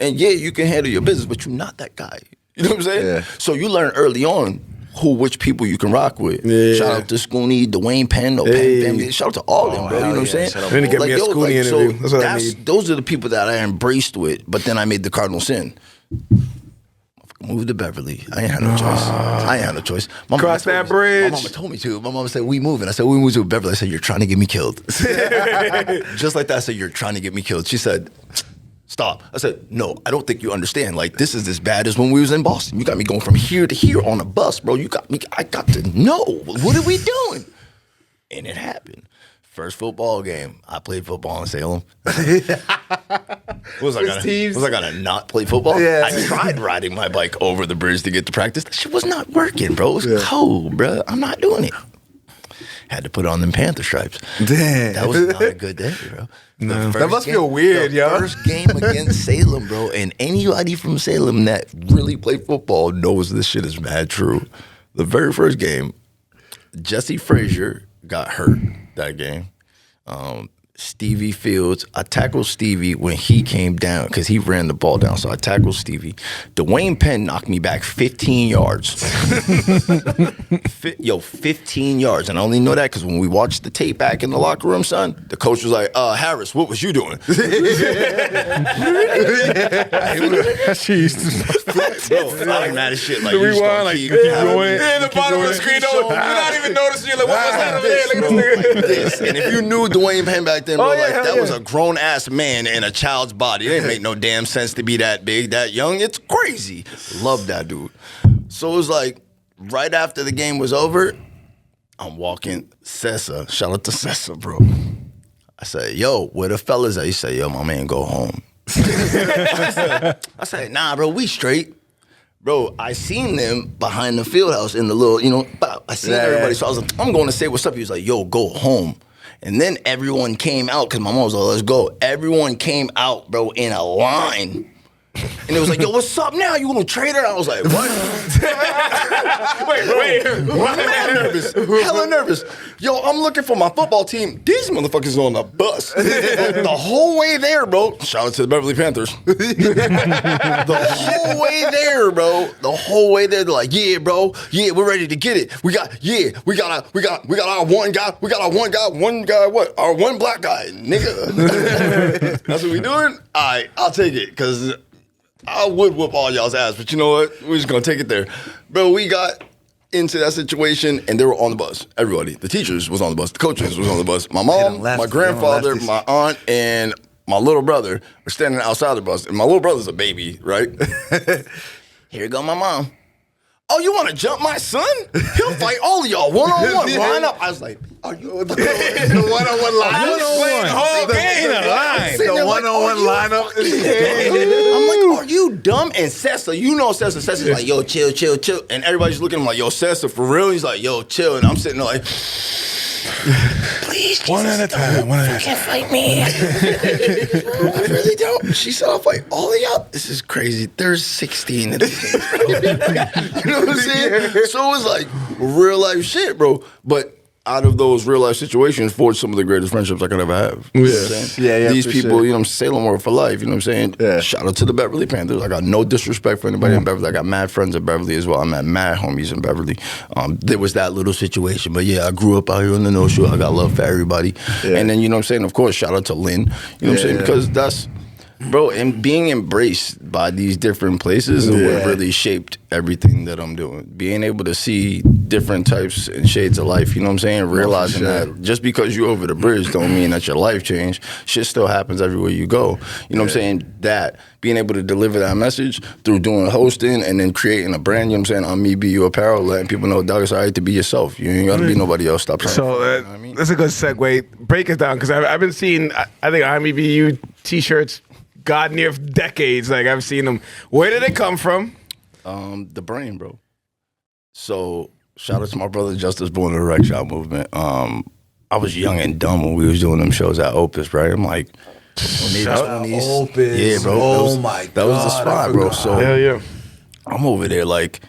And yeah, you can handle your business, but you're not that guy. You know what I'm saying? Yeah. So you learn early on which people you can rock with. Shout out to Scooney, Dwayne Penn, Penn family. Shout out to all them, bro. You know what I'm saying? Shout out Then to get me a Scooney interview. That's what I need. Those are the people that I embraced with, but then I made the cardinal sin. Moved to Beverly. I ain't had no choice. My Cross mama that told me- bridge. My mama told me to. My mama said, we moving. I said, we moved to Beverly. I said, you're trying to get me killed. Just like that, I said, you're trying to get me killed. She said, Stop. I said, no, I don't think you understand. Like, this is as bad as when we was in Boston. You got me going from here to here on a bus, bro. I got to know. What are we doing? And it happened. First football game. I played football in Salem. Was I gonna not play football? Yeah. I tried riding my bike over the bridge to get to practice. That shit was not working, bro. It was cold, bro. I'm not doing it. Had to put on them Panther stripes. Damn. That was not a good day, bro. No. That must feel weird, the yo. First game against Salem, bro. And anybody from Salem that really played football knows this shit is mad true. The very first game, Jesse Frazier got hurt that game. Stevie Fields, I tackled Stevie when he came down because he ran the ball down. So I tackled Stevie. Dwayne Penn knocked me back 15 yards. 15 yards. And I only know that because when we watched the tape back in the locker room, son, the coach was like, Harris, what was you doing? That shit used to Bro, I'm mad as shit. Like, The you just rewind, gonna like, keep keep having going. me. Yeah, the bottom of the screen, though, you're not even noticing. You're like, what's that over there? Look at Bro, this nigga. like this. And if you knew Dwayne Penn back then, bro, Oh, yeah, like hell that yeah. was a grown ass man in a child's body. It didn't make no damn sense to be that big, that young. It's crazy. Love that dude. So it was like right after the game was over, I'm walking Sessa. Shout out to Sessa, bro. I said, yo, where the fellas at? He said, yo, my man, go home. I said, nah, bro, we straight. Bro, I seen them behind the field house in the little, I seen everybody. So I was like, I'm going to say what's up. He was like, yo, go home. And then everyone came out because my mom was like, let's go. Everyone came out, bro, in a line. And it was like, yo, what's up now? You little traitor? I was like, what? Wait. Hella nervous. Hella nervous. Yo, I'm looking for my football team. These motherfuckers on the bus. The whole way there, bro. Shout out to the Beverly Panthers. The whole way there, bro. The whole way there, they're like, yeah, bro. Yeah, we're ready to get it. We got our one guy. We got our one guy, what? Our one black guy, nigga. That's what we doing? All right, I'll take it, because I would whoop all y'all's ass, but you know what? We're just gonna take it there. Bro, we got into that situation and they were on the bus. Everybody. The teachers was on the bus. The coaches was on the bus. My mom, my grandfather, my aunt, and my little brother were standing outside the bus. And my little brother's a baby, right? Here go my mom. Oh, you want to jump my son? He'll fight all of y'all one-on-one. Line up. I was like, are you the one-on-one line? The whole game. The one-on-one lineup. I'm like, are you dumb? And Sessa, Sessa's like, yo, chill. And everybody's looking at him like, yo, Sessa, for real? He's like, yo, chill. And I'm sitting there like, please, one at a time. can't fight me. I really don't. She said, I'll fight all of y'all. This is crazy. There's 16 of these. You know what I'm saying? So it was like real life shit, bro. But out of those real life situations, forged some of the greatest friendships I could ever have. You know what I'm saying? Yeah, These for people, sure. Salem were for life. You know what I'm saying? Yeah. Shout out to the Beverly Panthers. I got no disrespect for anybody in Beverly. I got mad friends in Beverly as well. I met mad homies in Beverly. There was that little situation. But yeah, I grew up out here on the North Shore. I got love for everybody. Yeah. And then, you know what I'm saying? Of course, shout out to Lynn. You know what I'm saying? Because that's, bro, and being embraced by these different places is what really shaped everything that I'm doing. Being able to see different types and shades of life, you know what I'm saying? Realizing that just because you're over the bridge don't mean that your life changed. Shit still happens everywhere you go. You know what I'm saying? That, being able to deliver that message through doing hosting and then creating a brand, you know what I'm saying? On Me Be You Apparel, letting people know, dog, it's all right to be yourself. You ain't got to be nobody else. Stop trying So you know what I mean? that's a good segue. Break it down, because I've been seeing, I think, IMBU t-shirts God near decades. Like, I've seen them. Where did it come from? The brain, bro. So shout out to my brother Justice Born of the Rec Shop movement. I was young and dumb when we was doing them shows at Opus, right? I'm like, Opus. yeah, bro. Oh my God. That was the spot, bro. So Hell yeah. I'm over there like,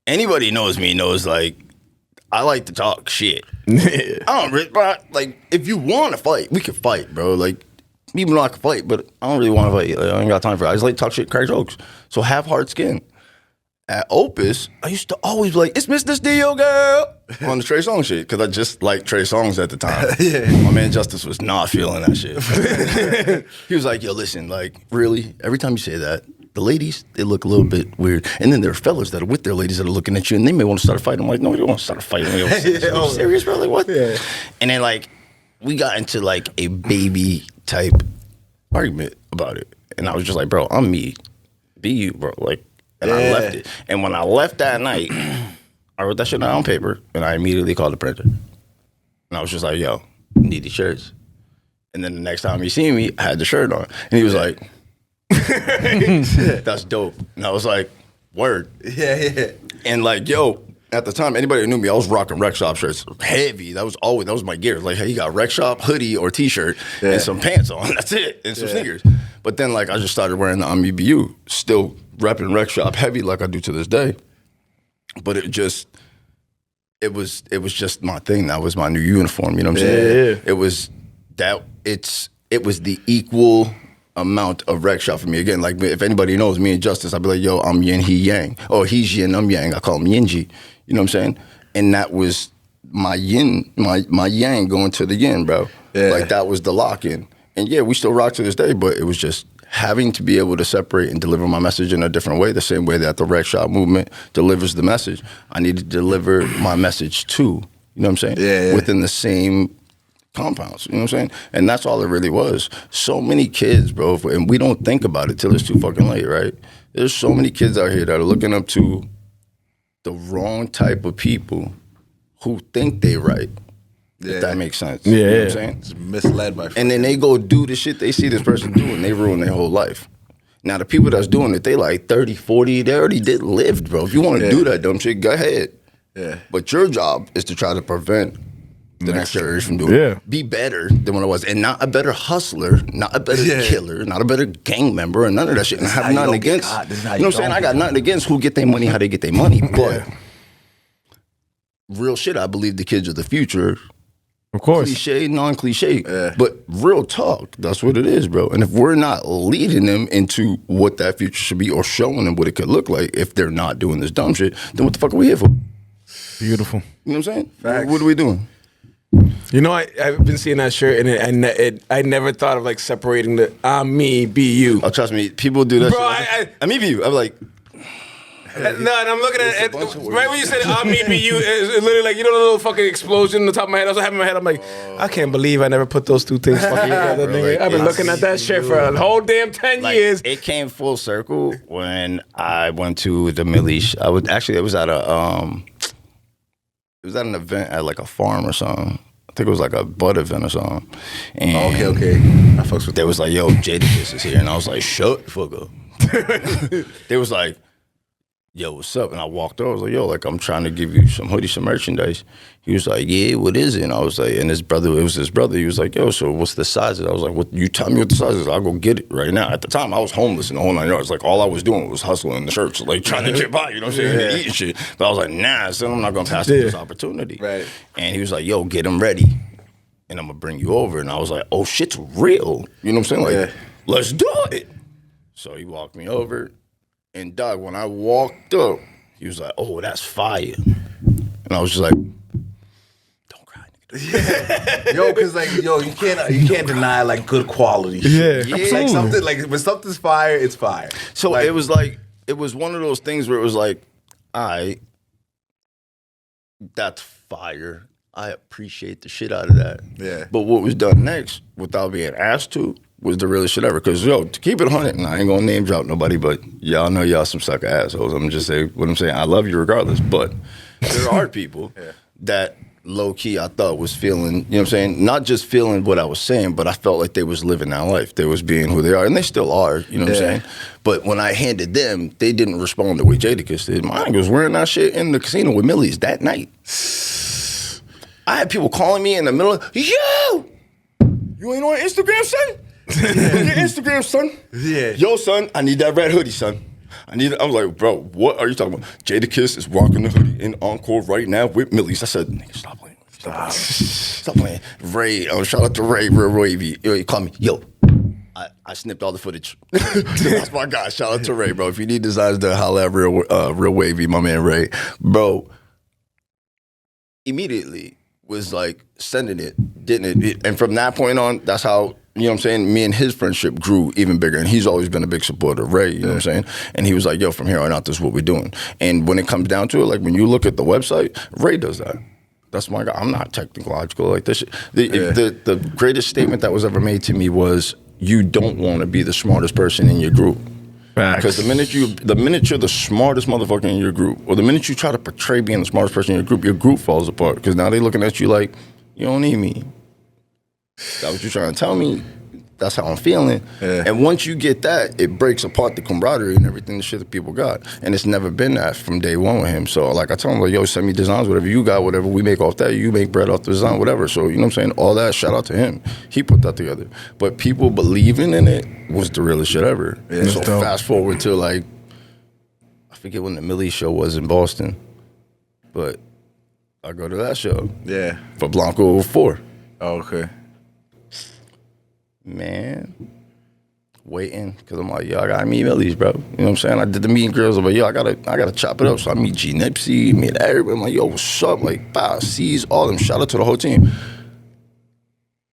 anybody knows me knows like, I like to talk shit. I don't really, but like, if you want to fight, we can fight, bro. Like, even though I can fight, but I don't really want to fight. Like, I ain't got time for it. I just like to talk shit, crack jokes. So have hard skin. At Opus, I used to always be like, it's Mr. Dio, girl, on the Trey Songz shit, because I just liked Trey Songz at the time. My man Justice was not feeling that shit. He was like, yo, listen, like, really? Every time you say that, the ladies, they look a little bit weird. And then there are fellas that are with their ladies that are looking at you, and they may want to start a fight. I'm like, no, you don't want to start a fight. Are you serious, bro? Like, what? Yeah. And then, like, we got into, like, a baby type argument about it. And I was just like, bro, I'm me. Be you, bro. Like, and I left it. And when I left that night, I wrote that shit down on paper, and I immediately called the printer. And I was just like, yo, need these shirts. And then the next time he seen me, I had the shirt on. And he was like, that's dope. And I was like, word. Yeah. And like, yo, at the time, anybody who knew me, I was rocking Rec Shop shirts. Heavy. That was my gear. Like, hey, you got Rec Shop, hoodie, or t-shirt, and some pants on. That's it. And some sneakers. But then, like, I just started wearing the EBU, still repping Rec Shop heavy like I do to this day. But it was just my thing. That was my new uniform. You know what I'm saying? It was the equal amount of Rec Shop for me. Again, like, if anybody knows me and Justice, I'd be like, yo, I'm yin, he yang. Or he's yin, I'm yang. I call him yinji. You know what I'm saying? And that was my yin, my yang going to the yin, bro. Yeah. Like, that was the lock-in. And yeah, we still rock to this day, but it was just having to be able to separate and deliver my message in a different way, the same way that the Rec Shop movement delivers the message. I need to deliver my message too, you know what I'm saying? Within the same compounds, you know what I'm saying? And that's all it really was. So many kids, bro, and we don't think about it till it's too fucking late, right? There's so many kids out here that are looking up to the wrong type of people who think they right. If that makes sense. You know what I'm saying? It's misled by and then they go do the shit they see this person do and they ruin their whole life. Now, the people that's doing it, they like 30, 40, they already lived, bro. If you want to do that dumb shit, go ahead. Yeah. But your job is to try to prevent the next generation from doing it. Be better than what I was. And not a better hustler, not a better killer, not a better gang member, and none of that shit. And I have nothing against, you know what I'm saying? I got nothing against who get their money, how they get their money. But real shit, I believe the kids of the future. Of course. Cliche, non-cliche. But real talk, that's what it is, bro. And if we're not leading them into what that future should be or showing them what it could look like if they're not doing this dumb shit, then what the fuck are we here for? Beautiful. You know what I'm saying? Facts. What are we doing? You know, I've been seeing that shirt, and I never thought of like separating the I'm me, be you. Oh, trust me, people do that. Bro, shit. I'm me, be you. I'm like. No, and I'm looking at it. Right when you said I'm me, be you, it's literally like, you know, the little fucking explosion in the top of my head. I was having in my head. I'm like, I can't believe I never put those two things fucking together, nigga. Like, I've been looking at that shit for a whole damn 10 years. It came full circle when I went to the Milish. It was at an event at like a farm or something. I think it was like a bud event or something. And okay. I fucks with they was like, yo, Jadakiss is here. And I was like, shut the fuck up. They was like, yo, what's up? And I walked over. I was like, yo, like, I'm trying to give you some hoodies, some merchandise. He was like, yeah, what is it? And I was like, and it was his brother. He was like, yo, so what's the sizes? I was like, what? You tell me what the size is. I'll go get it right now. At the time, I was homeless in the whole 9 yards. Like, all I was doing was hustling the church, like, trying to get by, you know what I'm saying? And eating shit. But I was like, nah, son, I'm not going to pass up this opportunity. Right. And he was like, yo, get them ready. And I'm going to bring you over. And I was like, oh, shit's real. You know what I'm saying? Like, let's do it. So he walked me over. And, dog, when I walked up, he was like, oh, that's fire. And I was just like, don't cry, nigga. Yo, because like, you can't deny like good quality shit. Yeah. Like something like when something's fire, it's fire. So like, it was one of those things where it was like, that's fire. I appreciate the shit out of that. Yeah. But what was done next, without being asked to, was the realest shit ever. Because, yo, to keep it 100, and I ain't gonna name drop nobody, but y'all know y'all some sucker assholes. I'm just saying what I'm saying. I love you regardless. But there are people that low-key I thought was feeling, you know what I'm saying? Not just feeling what I was saying, but I felt like they was living that life. They was being who they are. And they still are, you know what I'm saying? But when I handed them, they didn't respond the way Jadakiss did. Mine was wearing that shit in the casino with Millie's that night. I had people calling me in the middle of, yo, you ain't on Instagram, son? Your Instagram, son? Yeah. Yo, son, I need that red hoodie, son. I was like, bro, what are you talking about? Jadakiss is rocking the hoodie in Encore right now with Millie's. I said, nigga, stop playing. Stop playing. Ray, shout out to Ray, real wavy. He called me, yo. I snipped all the footage. That's my guy. Shout out to Ray, bro. If you need designs, to holla at real wavy, my man Ray. Bro, immediately was like sending it, didn't it? And from that point on, that's how, you know what I'm saying, me and his friendship grew even bigger. And he's always been a big supporter of Ray, you know what I'm saying? And he was like, yo, from here on out, this is what we're doing. And when it comes down to it, like when you look at the website, Ray does that. That's my guy. I'm not technological like this. The greatest statement that was ever made to me was, you don't want to be the smartest person in your group. Because the minute you're the smartest motherfucker in your group, or the minute you try to portray being the smartest person in your group falls apart. Because now they're looking at you like, you don't need me. That's what you're trying to tell me. That's how I'm feeling. Yeah. And once you get that, it breaks apart the camaraderie and everything, the shit that people got. And it's never been that from day one with him. So, like, I tell him, like, yo, send me designs, whatever you got, whatever we make off that, you make bread off the design, whatever. So, you know what I'm saying? All that, shout out to him. He put that together. But people believing in it was the realest shit ever. Yeah, so, fast forward to, like, I forget when the Millie show was in Boston. But I go to that show. Yeah. For Blanco 04. Oh, okay. Man, waiting because I'm like, yo, I gotta meet Millie's, bro. You know what I'm saying? I did the meeting girls. I'm like, yo, I gotta chop it up. So I meet G Nipsey, meet everybody. I'm like, yo, what's up? Like, bow, C's, all them. Shout out to the whole team.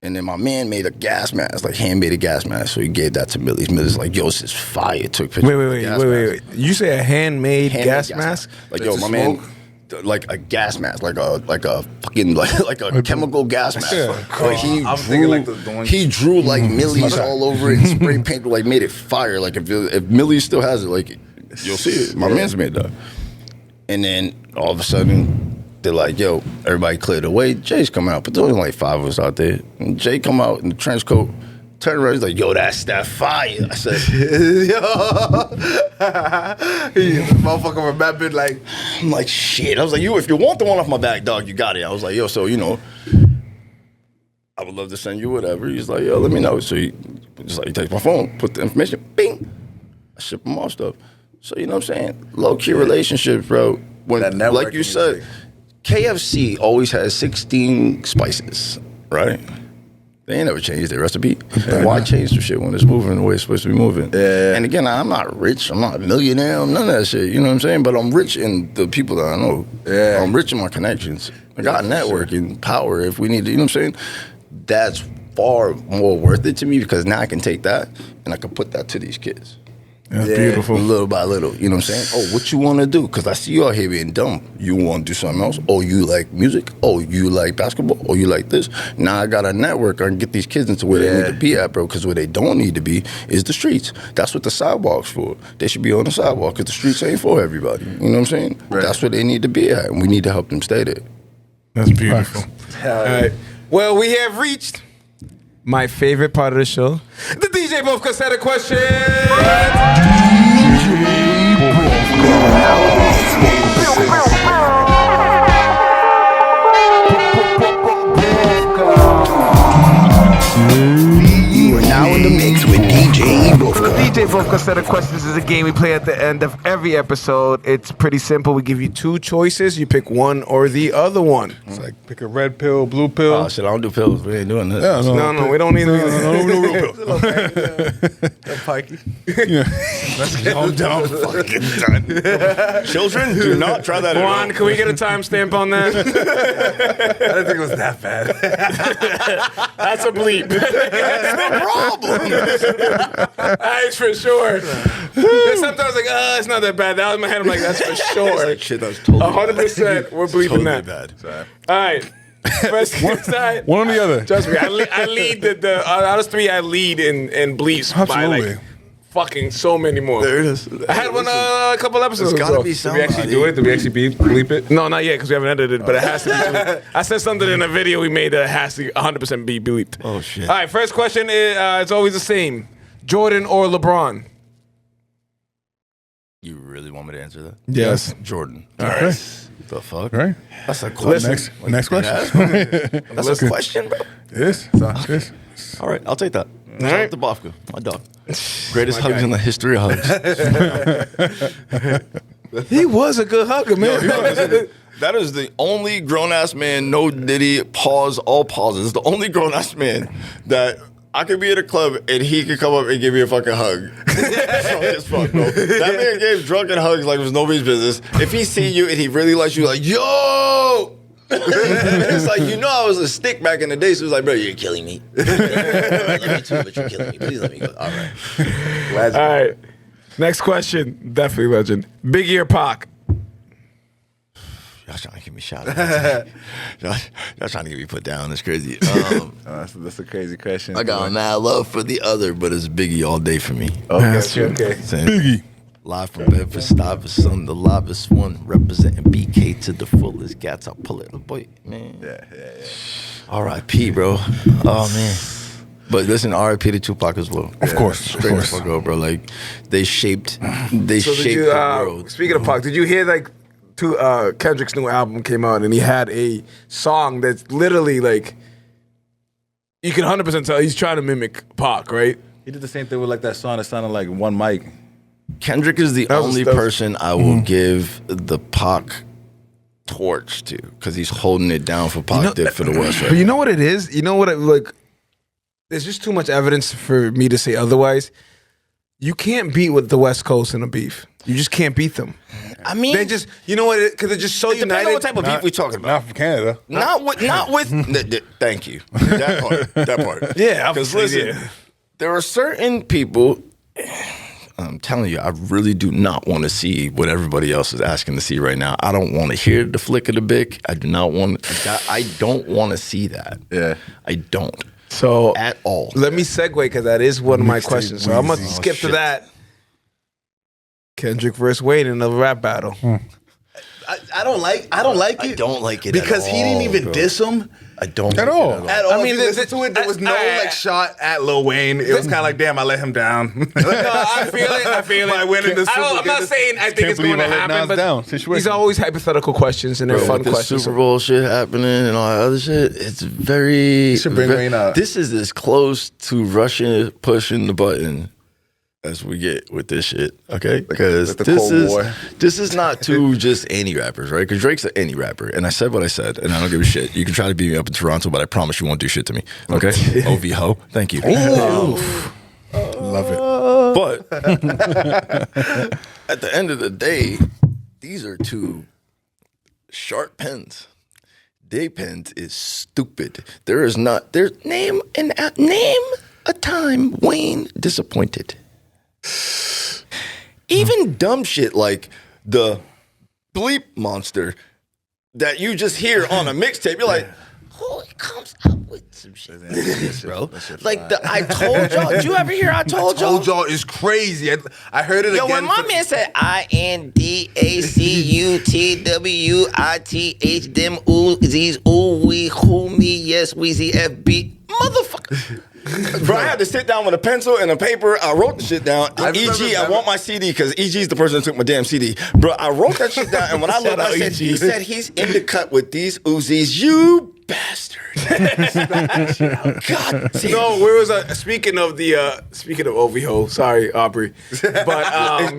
And then my man made a gas mask, like handmade a gas mask. So he gave that to Millie's. Millie's like, yo, this is fire. Took pictures. Wait. You say a handmade gas mask? Like, yo, my man. Like a gas mask, like a fucking like a chemical gas mask. Yeah. Like he drew like Millie's all over it and spray painted, like made it fire. Like if Millie still has it, like you'll see it. My man's made that. And then all of a sudden they're like, yo, everybody cleared away. Jay's coming out, but there's only like 5 of us out there. And Jay come out in the trench coat. Turn around, he's like, yo, that's that fire. I said, yo. Motherfucker remembered, like. I'm like, shit. I was like, yo, if you want the one off my back, dog, you got it. I was like, yo, so, you know, I would love to send you whatever. He's like, yo, let me know. So he just like, he takes my phone, put the information, bing. I ship him off stuff. So, you know what I'm saying? Low-key relationships, bro. When, like you said, KFC always has 16 spices, right? They ain't never changed their recipe. Why change the shit when it's moving the way it's supposed to be moving? Yeah. And again, I'm not rich. I'm not a millionaire. I'm none of that shit. You know what I'm saying? But I'm rich in the people that I know. Yeah. I'm rich in my connections. I got networking power if we need to. You know what I'm saying? That's far more worth it to me because now I can take that and I can put that to these kids. That's beautiful. Little by little, you know what I'm saying? Oh, what you want to do? Because I see you out here being dumb. You want to do something else? Oh, you like music? Oh, you like basketball? Oh, you like this? Now I got a network. I can get these kids into where they need to be at, bro, because where they don't need to be is the streets. That's what the sidewalk's for. They should be on the sidewalk because the streets ain't for everybody. You know what I'm saying? Right. That's where they need to be at, and we need to help them stay there. That's beautiful. All right. Well, we have reached my favorite part of the show. The DJ Bofka said a question. You are now in the mix with DJ Bofka. DJ Bofka set of questions is a game we play at the end of every episode. It's pretty simple. We give you 2 choices. You pick one or the other one. It's like pick a red pill, blue pill. Oh shit, I don't do pills. We ain't doing that. Yeah, no, we don't need no real pill. Pikey. I'm done. Fucking done. Children, do not try that. Juan, can we get a timestamp on that? I didn't think it was that bad. That's a bleep. That's the problem. That's for sure. Sometimes I was like, it's not that bad. That was in my head. I'm like, that's for sure. Like, shit, that was totally 100%. We're bleeping totally that. Bad. All right. First, one or the other. Trust me, I lead the out of 3. I lead in bleeps by like fucking so many more. There it is. I had one a couple episodes ago. Gotta be Did we actually do it? Did we actually bleep it? No, not yet because we haven't edited it. But it has to be. I said something in a video we made that has to 100% be bleeped. Oh shit! All right, first question is it's always the same: Jordan or LeBron? You really want me to answer that? Yes, Jordan. All right. The fuck? Right. That's a question. Next question. That's a question, bro. Yes. All right, I'll take that. All right. The Bofka, my dog. Greatest hugs in the history of hugs. He was a good hugger, man. That is the only grown-ass man, no Diddy, pause, all pauses. The only grown-ass man that I could be at a club and he could come up and give me a fucking hug. Drunk as fuck, bro. That man gave drunken hugs like it was nobody's business. If he see you and he really likes you, like, yo! It's like, you know I was a stick back in the day, so it's like, bro, you're killing me. I love you too, but you're killing me. Please let me go. All right. All right. Next question. Definitely legend. Biggie or Pac? Y'all trying to get me shot at. y'all trying to get me put down. That's crazy. That's a crazy question. I got mad love for the other, but it's Biggie all day for me. Okay. Biggie. Live from Bedford Stuyvesant, the livest one, representing BK to the fullest. Gats, I'll pull it. Boy, man. Yeah. R.I.P., bro. Oh, man. But listen, R.I.P. to Tupac as well. Of course. Straight the fuck up, bro. Like, they shaped the world. Speaking of Pac, did you hear like Kendrick's new album came out and he had a song that's literally like you can 100% tell he's trying to mimic Pac, right? He did the same thing with like that song that sounded like one mic. Kendrick is the only person I will give the Pac torch to because he's holding it down for Pac did for the West. Right? But you know what it is? You know what? There's just too much evidence for me to say otherwise. You can't beat with the West Coast in a beef. You just can't beat them. I mean, they just, you know what? Because they're just so united. Depending on what type of beef we talking about. Not from Canada. Not with. Thank you. That part. Yeah, because listen, there are certain people. I'm telling you, I really do not want to see what everybody else is asking to see right now. I don't want to hear the flick of the bic. I do not want. I don't want to see that. Yeah, I don't. So at all. Let me segue because that is one of my questions. So I'm gonna skip to that. Kendrick versus Wayne in a rap battle. I don't like it. I don't like it because he didn't even diss him. I don't at all. At all. I mean, listen to it. There was no shot at Lil Wayne. It was kind of like, damn, I let him down. No, I feel it. I win in the Super Bowl. I'm not saying I think it's going to happen, but down. These are always hypothetical questions and they're fun questions. Super Bowl shit happening and all that other shit. It's very. Should bring Wayne out. This is as close to Russian pushing the button as we get with this shit, okay? Because this is not two just any rappers, right? Because Drake's an any rapper, and I said what I said, and I don't give a shit. You can try to beat me up in Toronto, but I promise you won't do shit to me, okay? OV ho, thank you. Love it. But at the end of the day, these are two sharp pens. They pens is stupid. There is not. There's name a time Wayne disappointed. Even dumb shit like the bleep monster that you just hear on a mixtape, you're like, who comes up with some shit like this, bro? Like the I told y'all. Did you ever hear I told y'all? I told y'all is crazy. I heard it again. Yo, when my man said INDACUTWITH, them oozies, ooh, we, who, me, yes, Weezy, FB, motherfucker. Bro, I had to sit down with a pencil and a paper. I wrote the shit down. EG, I want my CD because EG is the person that took my damn CD. Bro, I wrote that shit down, and when I looked, I said, he said he's in the cut with these Uzis. You bastard. God damn. No, where was speaking of OVO, sorry, Aubrey. But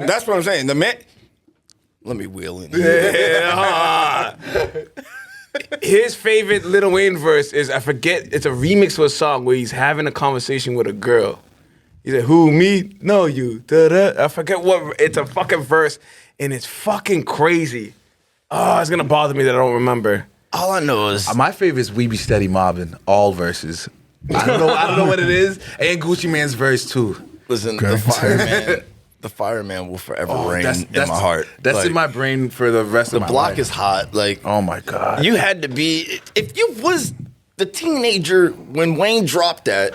that's what I'm saying. The man, let me wheel in. Yeah. His favorite Lil Wayne verse is, I forget, it's a remix of a song where he's having a conversation with a girl. He said, who, me? No, you. Da-da. I forget what, it's a fucking verse, and it's fucking crazy. Oh, it's gonna bother me that I don't remember. All I know is... my favorite is We Be Steady Mobbin', all verses. I don't know what it is, and Gucci Mane's verse too. Listen, the fireman will forever reign in my heart. That's like, in my brain for the rest of my life. The block is hot. Like, oh my God. You had to be, if you was the teenager when Wayne dropped that,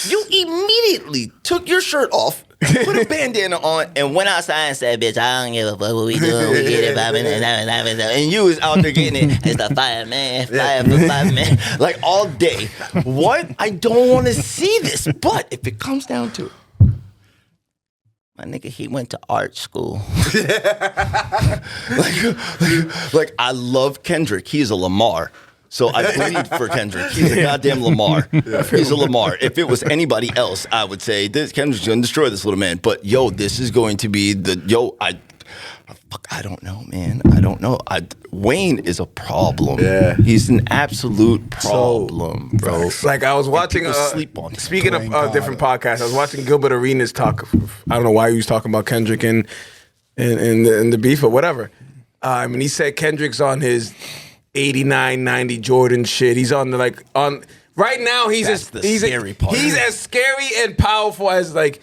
you immediately took your shirt off, put a bandana on, and went outside and said, bitch, I don't give a fuck what we doing. We get it, and you was out there getting it as the fireman, fireman, like all day. What? I don't want to see this, but if it comes down to it, my nigga, he went to art school. like, I love Kendrick. He's a Lamar. So I bleed for Kendrick. He's a goddamn Lamar. He's a Lamar. If it was anybody else, I would say, Kendrick's going to destroy this little man. But, yo, this is going to be I don't know, man. I don't know. Wayne is a problem. Yeah. He's an absolute problem, bro. Like, I was watching, sleep on him. Speaking of different podcasts, I was watching Gilbert Arenas talk. I don't know why he was talking about Kendrick and the beef or whatever. And he said Kendrick's on his 89, 90 Jordan shit. He's on right now he's as scary and powerful as like,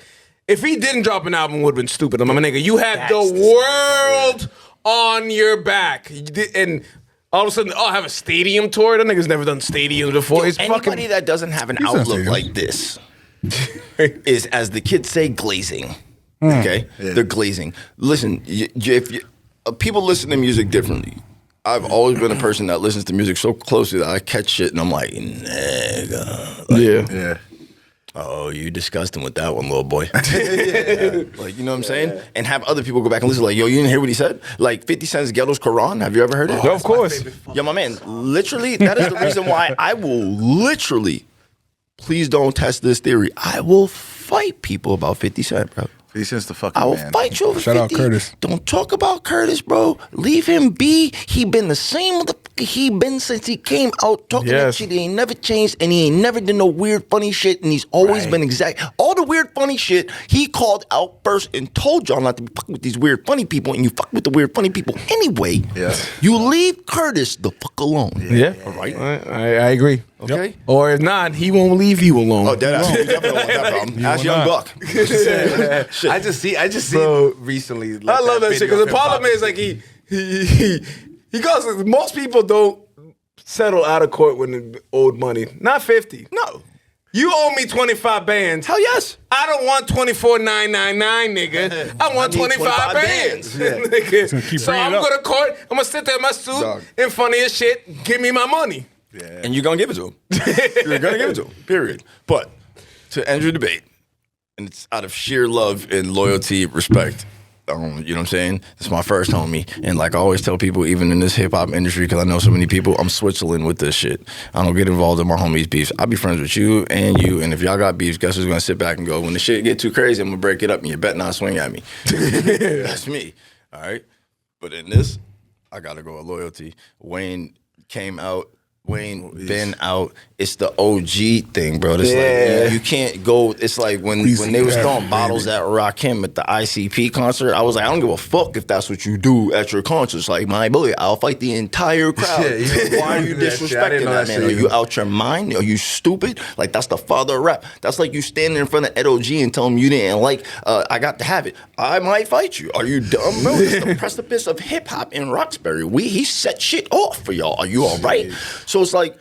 if he didn't drop an album, it would have been stupid. My nigga, you had the world on your back. And all of a sudden, I have a stadium tour. That nigga's never done stadiums before. It's Anybody fucking. that doesn't have an done outlook stadiums. like this is, as the kids say, glazing. Okay, they're glazing. Listen, people listen to music differently. I've always been a person that listens to music so closely that I catch shit and I'm like, nigga. Yeah. Oh, you disgusting with that one, little boy. Like, you know what I'm saying? And have other people go back and listen, like, yo, you didn't hear what he said? Like 50 Cent's Ghetto's Quran, have you ever heard it? No, of course. Yo, my man, literally, that is the reason why I will literally, please don't test this theory, I will fight people about 50 Cent, bro. He sends the fucking I will man. fight you over Shout 50. out Curtis. Don't talk about Curtis, bro. Leave him be. He been the same motherfucker he been since he came out talking that Yes. shit. He ain't never changed and he ain't never did no weird funny shit and he's always been exact. All the weird funny shit he called out first and told y'all not to be fucking with these weird funny people and you fuck with the weird funny people anyway. Yeah. You leave Curtis the fuck alone. Yeah. All right. I agree. Okay. Or if not, he won't leave you alone. Oh, dead ass. You definitely want that problem. Ask Young Buck. Shit. I just see recently. I love that shit because the problem is like he goes. Most people don't settle out of court when owed money. Not 50. No. You owe me 25 bands. Hell yes. I don't want 24,999, nigga. I want I need 25 bands. Nigga. So keep So bringing I'm it up. going to court. I'm going to sit there in my suit Dog. in front of your shit. Give me my money. And you're going to give it to him. You're going to give it to him, period. But to end your debate, and it's out of sheer love and loyalty, respect, you know what I'm saying? It's my first homie. And like I always tell people, even in this hip-hop industry, because I know so many people, I'm Switzerland with this shit. I don't get involved in my homies' beefs. I'll be friends with you, and if y'all got beefs, guess who's going to sit back and go, when the shit get too crazy, I'm going to break it up, and you bet not swing at me. That's me, all right? But in this, I got to go with loyalty. Wayne came out. Wayne been out. It's the OG thing, bro. It's like you can't go. It's like when they was throwing bottles at Rakim at the ICP concert. I was like, I don't give a fuck if that's what you do at your concerts. Like, my boy, I'll fight the entire crowd. Why are you disrespecting that man? Are you out your mind? Are you stupid? Like, that's the father of rap. That's like you standing in front of Ed OG and tell him you didn't like. I got to have it. I might fight you. Are you dumb, bro? It's the precipice of hip hop in Roxbury. He set shit off for y'all. Are you all right? So it's like,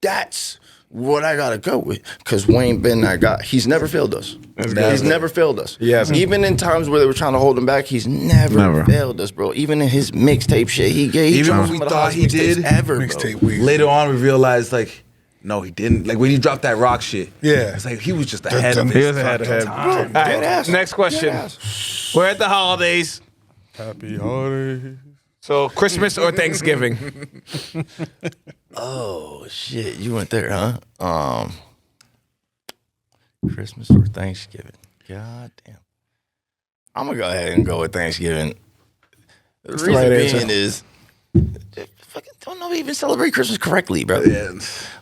that's what I gotta go with. Because Wayne been that guy. He's never failed us. He's never failed us. Yes. Even in times where they were trying to hold him back, he's never failed us, bro. Even in his mixtape shit, he Even when some we of the thought hottest he did, mixtapes ever, bro. Mixtape week. Later on, we realized like, no, he didn't. Like when he dropped that rock shit. Yeah. It's like he was just ahead of He his was ahead of fucking him. time. All right, Dead ass. next question. Dead ass. We're at the holidays. Happy holidays. So Christmas or Thanksgiving? Oh shit, you went there, huh? Christmas or Thanksgiving? God damn. I'm gonna go ahead and go with Thanksgiving. The the reason right being answer. is fucking don't know even celebrate Christmas correctly, bro. Yeah.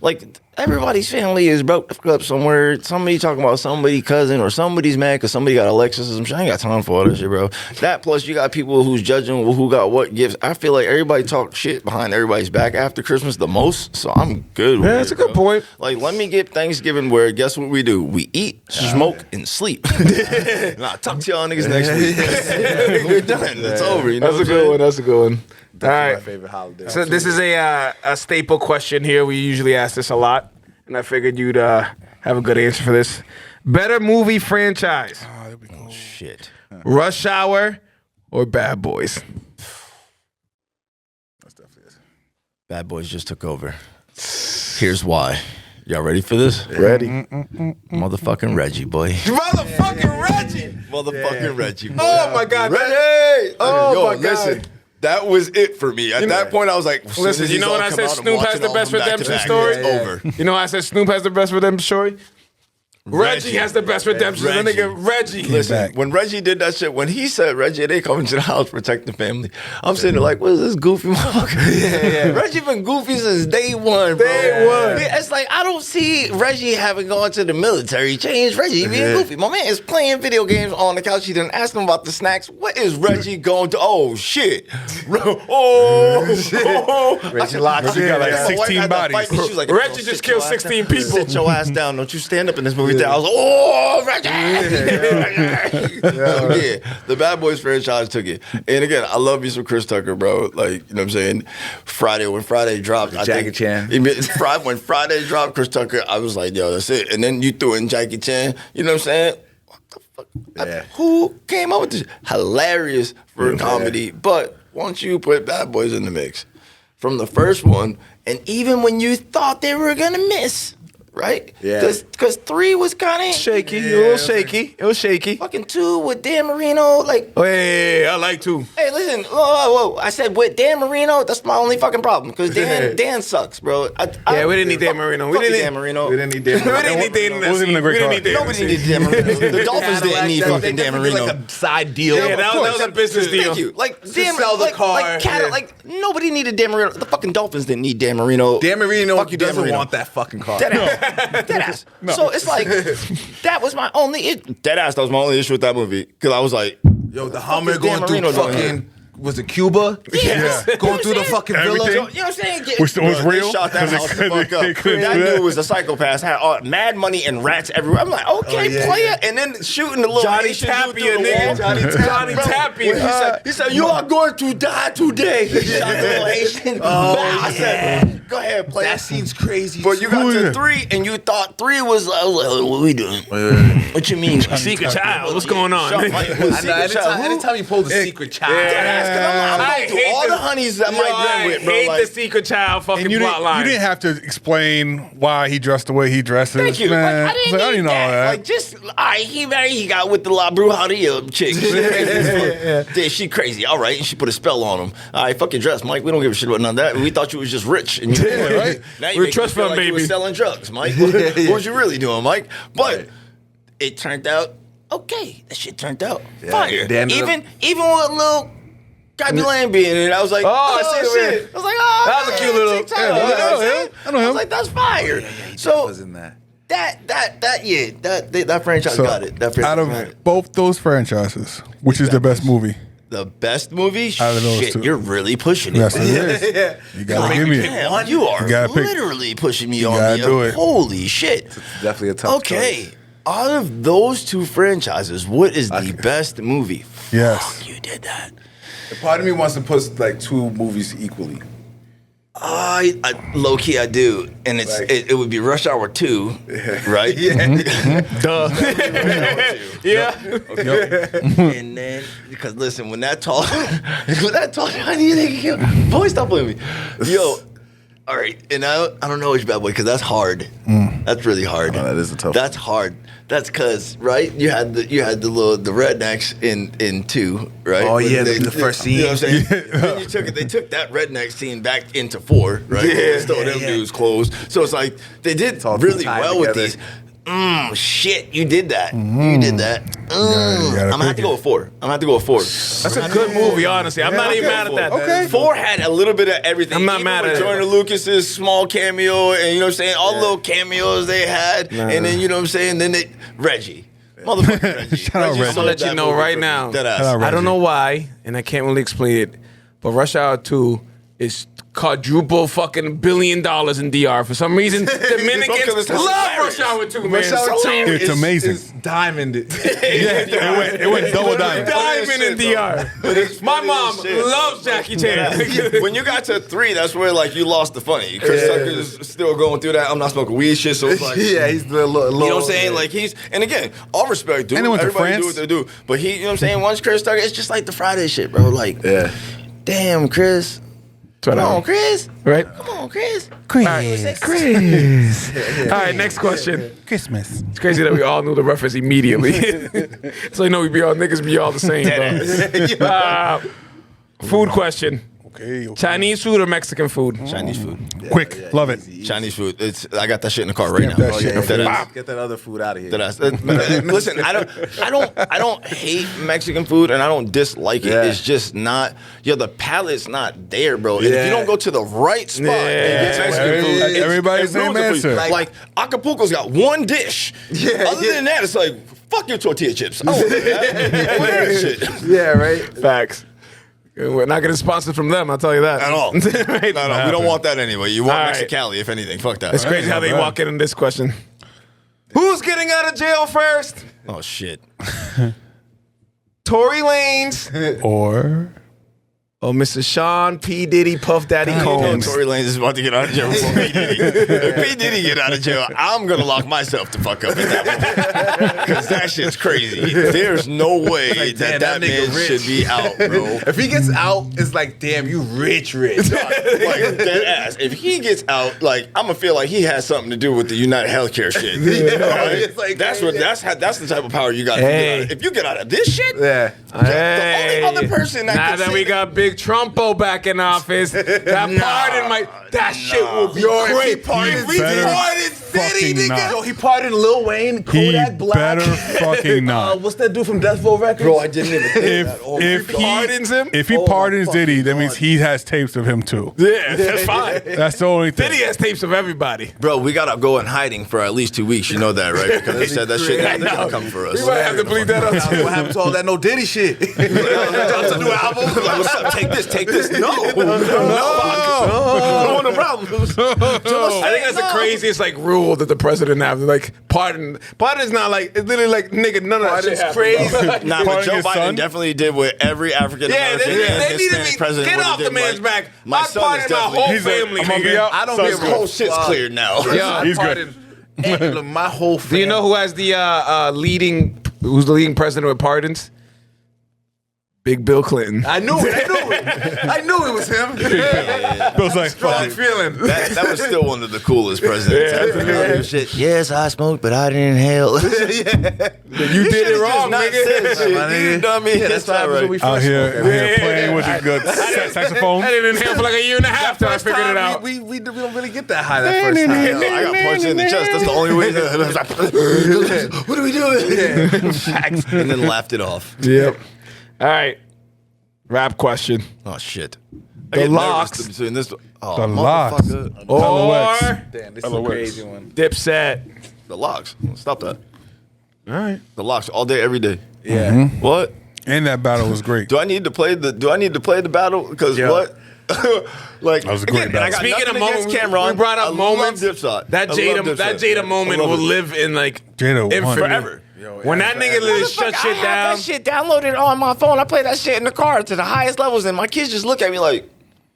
Like everybody's family is broke the fuck up somewhere. Somebody talking about somebody's cousin or somebody's mad because somebody got a Lexus or some shit. I ain't got time for all that shit, bro. That plus you got people who's judging who got what gifts. I feel like everybody talk shit behind everybody's back after Christmas the most. So I'm good with it. Yeah, that's a good bro. point. Like let me get Thanksgiving where guess what we do? We eat, smoke, and sleep. Nah, talk to y'all niggas next week. We're done. It's over. You know That's a what I'm good saying? one. That's a good one. All My right. favorite holiday. So this is a staple question here. We usually ask this a lot, and I figured you'd have a good answer for this. Better movie franchise: Shit. Rush Hour or Bad Boys? Bad Boys just took over. Here's why. Y'all ready for this? Ready? Motherfucking Reggie, boy. Motherfucking Reggie! Motherfucking Reggie, boy. Oh my God! Reggie! Oh, Yo, my God. listen. That was it for me. At that point, I was like, Listen, you know when I said Snoop has the best redemption story? It's over. You know I said Snoop has the best redemption story? Reggie has the best redemption. That Reggie. nigga Reggie. Listen, back. when Reggie did that shit, when he said, Reggie, they coming to the house, protect the family. I'm sitting there like, what is this goofy motherfucker? Reggie been goofy since day one, bro. Day one. It's like, I don't see Reggie having gone to the military. Change Reggie being goofy. My man is playing video games on the couch. He didn't ask him about the snacks. What is Reggie going to? Oh, shit. Reggie locks Reggie got like My wife 16 had to bodies. fight me. She was like, Reggie "Yo, just sit killed your ass 16 down. people." Sit your ass down. Don't you stand up in this movie that. I was like, oh, Reggie. So, yeah, the Bad Boys franchise took it. And again, I love me some Chris Tucker, bro. Like, you know what I'm saying? when Friday dropped, Jackie Chan. When Friday dropped, Chris Tucker, I was like, yo, that's it. And then you threw in Jackie Chan. You know what I'm saying? What the fuck? Yeah. Who came up with this? Hilarious for a comedy. But once you put Bad Boys in the mix, from the first one, and even when you thought they were gonna miss, right? Yeah. Because 3 was kind of Shaky, a little shaky. It was shaky. Fucking 2 with Dan Marino, like. Hey, I like 2. Hey, listen, whoa. I said with Dan Marino, that's my only fucking problem. Because Dan sucks, bro. Yeah, we didn't need Dan Marino. Fuck Dan Marino. We didn't need Dan Marino. We didn't need Dan Marino. wasn't even a great card. Nobody needed Dan Marino. The Dolphins didn't need fucking Dan Marino. Like a side deal. Yeah, that was a business deal. Thank you. Like Dan, sell the car. Like nobody needed Dan Marino. The fucking Dolphins didn't need Dan Marino. Dan Marino Fuck you, Dan doesn't Marino. want that fucking car. Deadass. So it's like that was my only deadass. That was my only issue with that movie because I was like, Yo, the Hummer is going Dan through Marino doing fucking. Was it Cuba? Yeah. Going through the fucking villa. Everything. You know what I'm saying? Which was Bro, real? They shot that 'Cause they house the couldn't- fuck up. they couldn't That do that. dude was a psychopath. Had mad money and rats everywhere. I'm like, okay, yeah, player. yeah. And then shooting the little Johnny Haitian dude Tapia, through the nigga. wall. Johnny Bro, Tapia. when he said, you are going to die today. He shot the little Haitian. I said, go ahead, player. That scene's crazy. But you got Who to is it? 3, and you thought 3 was. I was like, what are we doing? What you mean? Secret child. What's going on? Shot Mike with I know, Secret Child. Who? anytime you pull the secret child. Deadass, 'cause I'm I going through hate all the- the honeys that Mike I been with, bro. hate Like, the secret child fucking And you plot line. didn't have to explain why he dressed the way he dresses. thank you. Man. Like, I didn't Like, need know all that. that. Like, just, he got with the La Brujeria chick. Yeah, she crazy. All right. And she put a spell on him. All right, fucking dress, Mike. We don't give a shit about none of that. We thought you was just rich. And you, right. Now you We're make trust me feel fund like you was baby. selling drugs, Mike. What was you really doing, Mike? But it turned out, okay. That shit turned out fire. they ended Even with little Gabby Lane being in it, I was like, Oh, oh, shit. shit. I was like, oh, That was a cute little- TikTok. yeah, You know what I'm yeah, saying? I know I was him. like, that's fire. So Was in that. that franchise So, got it. That franchise out got it. of both those franchises, which is the best movie? The best movie? Out of those Shit, two. you're really pushing it. Yes, it is. You gotta give me it. Damn, you are gotta pick- literally pushing me you on gotta the do it. Holy shit. Definitely a tough Okay. choice. Out of those two franchises, what is the best movie? Yes. Fuck, you did that. Part of me wants to put like 2 movies equally. I low key I do, and Like- it would be Rush Hour 2, right? Duh. Yeah. And then because listen, when that tall Chinese nigga, boy, stop playing with me. Yo, all right, and I don't know which bad boy because that's hard. That's really hard. Oh, that is a tough That's hard. That's because right, you had the rednecks in 2, right? Oh, When yeah, the first You know what I'm scene. saying? Then they took that redneck scene back into 4, right? Yeah, still them dudes clothes. So it's like they did all really tied well with together. these. Shit, you did that. You did that. you I'm gotta gonna have to pick go it. with 4. I'm gonna have to go with 4. That's a good movie, honestly. I'm not even mad at that. Okay. 4 had a little bit of everything. I'm not Even mad with at it. Jordan Lucas's small cameo, and you know what I'm saying, all the little cameos they had, and then you know what I'm saying, then Reggie, motherfucker Reggie. Shout out Reggie. I'm gonna let you know right now. Deadass. Shout out I don't know why, and I can't really explain it, but Rush Hour 2 is quadruple fucking $1 billion in DR. For some reason, Dominicans Because it's love hilarious. Rush Hour 2, man. Rush Hour 2 It's amazing. is diamond. It went double diamond. Diamond in DR. My mom loves Jackie Chan. When you got to 3, that's where like you lost the funny. Chris Tucker's still going through that. I'm not smoking weed shit, so it's like Yeah, he's the little. You know what I'm saying? Like and again, all respect, dude. And they went to Everybody do France. what they do. But you know what I'm saying? Once Chris Tucker, it's just like the Friday shit, bro. Like, Yeah. damn, Chris. Come on, Chris. Right? Come on, Chris. Chris. All right, next question. Christmas. It's crazy that we all knew the reference immediately. So you know niggas be all the same, bro. Food question. Okay. Chinese food or Mexican food? Chinese food. Quick. Love it. Chinese food. I got that shit in the car right now. Stamp that shit. That ass. Get that other food out of here. That ass. Listen, I don't hate Mexican food and I don't dislike it. Yeah. It's just not. The palate's not there, bro. And if Yeah. you don't go to the right spot and get Mexican food, Everybody's it ruins same it for you. answer. Like Acapulco's got one dish. Other than that, it's like fuck your tortilla chips. I don't want that. I want that shit. Yeah, right. Facts. We're not getting sponsored from them, I'll tell you that. At all. Right? No, we don't want that anyway. You want All right. Mexicali, if anything. Fuck that. It's crazy how they walk in on this question. Who's getting out of jail first? Oh shit. Tory Lanez Or or Mr. Sean P. Diddy Puff Daddy Combs? Tory Lanez is about to get out of jail before P. Diddy. If P. Diddy get out of jail, I'm gonna lock myself the fuck up in that one. Because that shit's crazy. There's no way Like, that damn, that man nigga rich. should be out, bro. If he gets out, it's like, damn, you rich. Like dead ass. If he gets out, like I'm gonna feel like he has something to do with the United Healthcare shit. It's like, that's the type of power you got. Hey. If you get out of this shit, Yeah. Hey, the only other person that now could that say we that- got Big Trumpo back in office, that pardon that shit will be Yo, if he great. pardoned- If he Better pardoned Diddy, fucking nigga. not. Yo, he pardoned Lil Wayne, he Kodak Black. better fucking not. What's that dude from Death Row Records? bro, I didn't even think that. If he pardons him? if he Oh, my pardons fucking Diddy, that means God. he has tapes of him too. Yeah, that's fine. That's the only thing. Diddy has tapes of everybody. Bro, we gotta go in hiding for at least 2 weeks. You know that, right? Because they said that shit. They're gonna come for us. We might have to bleep that That's out. what happened to all that no Diddy shit. Drops a new album. Like, what's up? Take this. Take this. No. No. No problems. I think that's the craziest like rule that the president has. Like pardon is not like it's literally like nigga none of that shit happens, crazy. bro. Nah, but Pardon Joe his Biden son? definitely did what every African Yeah, American they and need to Hispanic be president get would've off the did, man's like, back. My I son pardon is my definitely. whole He's like, family. I'm gonna be nigga. out. I don't Son's give a good. whole shit's clear now. Yeah. He's good. pardoned my whole Do family. you know who has the who's the leading president with pardons? Big Bill Clinton. I knew it. I knew it was him. Bill's like, fuck Strong it. feeling. That was still one of the coolest presidents. ever. Shit. Yes, I smoked, but I didn't inhale. You did it wrong, nigga. My nigga. You dummy. Yeah, that's what happens when we Out first here, smoke. here playing with a good saxophone. I didn't inhale for like a year and a half till I figured it out. We don't really get that high that first time. I got punched in the chest. That's the only way. What are we doing? And then laughed it off. Yep. All right. Rap question. Oh shit. The I get nervous Locks. between this. Oh, The Locks. motherfucker. Or Damn, this is a LOX. crazy one. Dipset. The locks. Stop that. All right. The locks all day, every day. Yeah. What? And that battle was great. Do I need to play the battle? Because Yeah. what? Like That was a great again, and I battle. got Speaking of nothing against moments, Cameron. we brought up I love moments. Dipset. That I Jada, love that Dipset. Jada moment I love will it. live in like Jada infamy. 100. forever. When that nigga literally shut shit down. That shit downloaded on my phone. I play that shit in the car to the highest levels, and my kids just look at me like,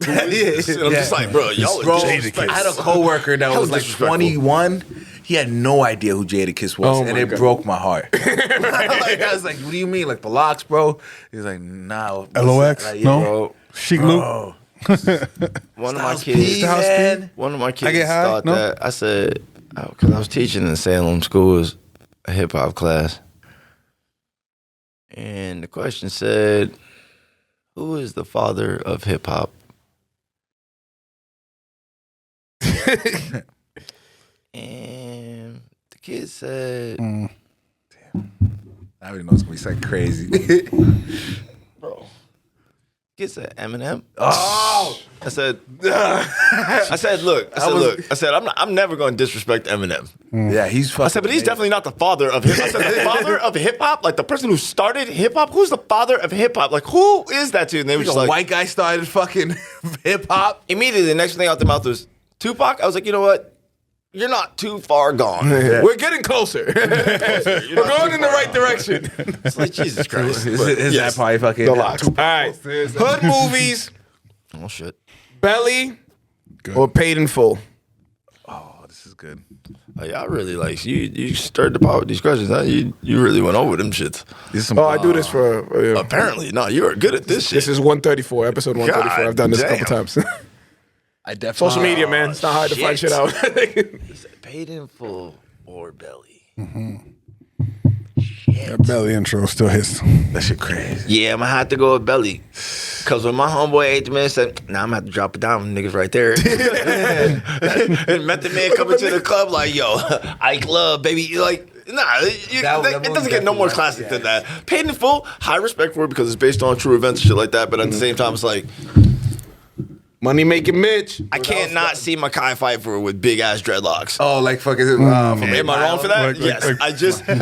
who is this? And I'm just like, bro, y'all are Bro, disrespectful. I had a coworker that Hell was like disrespectful. 21. He had no idea who Jadakiss was, Oh and my it God. broke my heart. Like, I was like, "What do you mean, like the locks, bro?" He's like, "Nah." what's LOX? that? Like, No? Bro, Chic Luke? Bro. one of my Styles kids, P, man. one of my I kids get high? thought No? that I said, because I was teaching in Salem schools, a hip hop class, and the question said, "Who is the father of hip hop?" And the kid said, Mm. I already know it's gonna be something crazy. "Bro." Kid said Eminem. Oh, I said, look. I said, I'm never going to disrespect Eminem. yeah, he's fucking. I said, but he's definitely not the father of hip hop. I said, the father of hip hop, like the person who started hip hop. Who's the father of hip hop? Like, who is that to you? And they were just a like, white guy started fucking hip hop. immediately the next thing out their mouth was Tupac. I was like, you know what? You're not too far gone. We're getting closer. We're going in the right direction. It's like, Jesus Christ. Is But, that yes. probably fucking All right. Hood movies, Oh, shit. Belly, or Paid in Full. Oh, this is good. Oh, y'all really like, you stirred the pot with these questions, huh? You really went over them shits. This is some, Oh, I do this for. Apparently, no, you are good at this shit. This is 134, episode 134. God I've done this a couple damn. times. I definitely Social media, man. It's not hard to find shit out. Paid in full or belly. That belly intro still hits. That shit crazy. Yeah, I'm gonna have to go with belly. Cause when my homeboy 8 man said, nah, I'm gonna have to drop it down with niggas right there. And met the man coming to the club like, yo, Ike Love, baby. Like, nah, it doesn't get no more classic than that. Paid in full, high respect for it because it's based on true events and shit like that. But at the same time, it's like, Money making Mitch. I can't not see Mekhi Phifer with big ass dreadlocks. Oh, like fucking. Am I wrong for that? Yes. I just every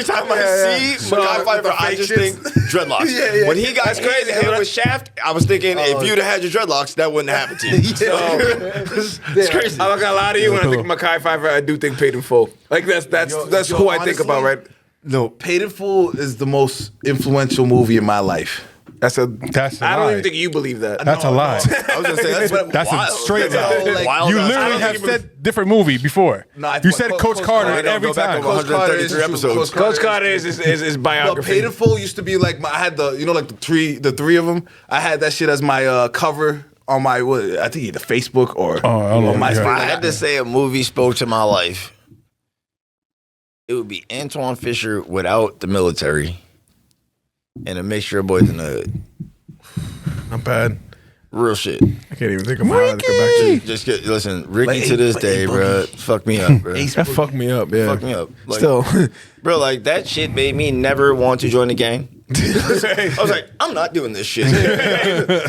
time I see Mekhi Phifer, I just think dreadlocks. When he got crazy hit with Shaft, I was thinking if you'd have had your dreadlocks, that wouldn't happen to you. So it's crazy. I'm not gonna lie to you. When I think of Mekhi Phifer, I do think Paid in Full. Like that's who I think about, right? No, Paid in Full is the most influential movie in my life. That's a I don't lie. even think you believe that. That's a lie. I was gonna say That's wild. a straight lie. like, wild You ass- literally I don't have think it was- said different movie before. No, I You thought said Coach Coach Carter Carter. every Go back time. over 133 episodes. Coach Carter is biography. But Paid in Full used to be like I had like the three of them. I had that shit as my cover on my I think either Facebook or I don't know. on my Yeah. If I had to say a movie spoke to my life, it would be Antoine Fisher without the military and a mixture of Boys in the Hood. Not bad. Real shit. I can't even think of how to come back to. Listen, Ricky Like, to this but day, Ace bro, fuck me up, bro. That fucked me up. Yeah. Fuck me up. Like, Still. bro, like that shit made me never want to join the gang. I was like, I'm not doing this shit. You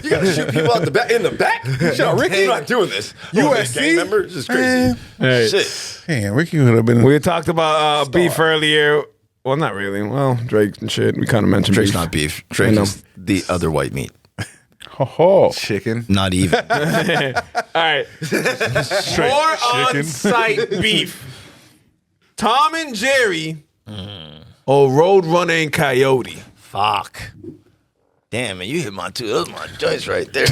gotta shoot people out the back in the back. Shut Ricky, I'm not doing this. USC? Gang member, this is crazy. Hey. Shit. Damn, Ricky would have been. We had talked about beef earlier. Well, not really. Well, Drake and shit. We kind of mentioned Drake's beef. not beef. Drake is the other white meat. Oh, chicken. Not even. All right. More on-site beef. Tom and Jerry or Roadrunner and Coyote. Fuck. Damn, man, you hit my two. Those my joints right there.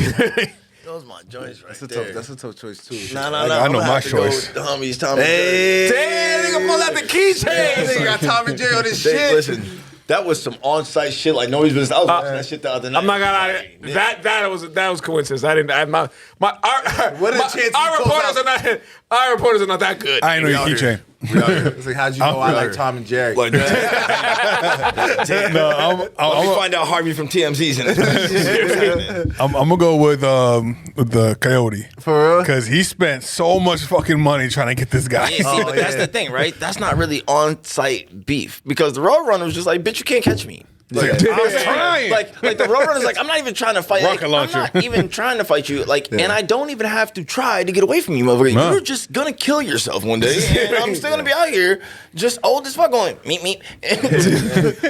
Those my joints right there. That's a tough choice too. No. I know my choice. The homies, Tom and Jerry. Damn, nigga pull out the keychain. Nigga got Tom and Jerry on this They- shit. Listen, that was some on-site shit like nobody's business. I was watching that shit the other night. I'm not gonna lie. That was coincidence. I didn't. Our reporters are not that good. I know your keychain. It's like, how'd you know I like Tom and Jerry? Like, No, let me find out Harvey from TMZ's in it. I'm gonna go with the Coyote For real? because he spent so much fucking money trying to get this guy. Yeah, see, but that's the thing, right? That's not really on-site beef because the Roadrunner was just like, bitch, you can't catch me. Like, I was trying. Like the Roadrunner's like, I'm not even trying to fight. Like, Rocket I'm launcher. not even trying to fight you. Like, and I don't even have to try to get away from you, motherfucker. No. You're just gonna kill yourself one day, and I'm still gonna be out here just old as fuck going meep meep. And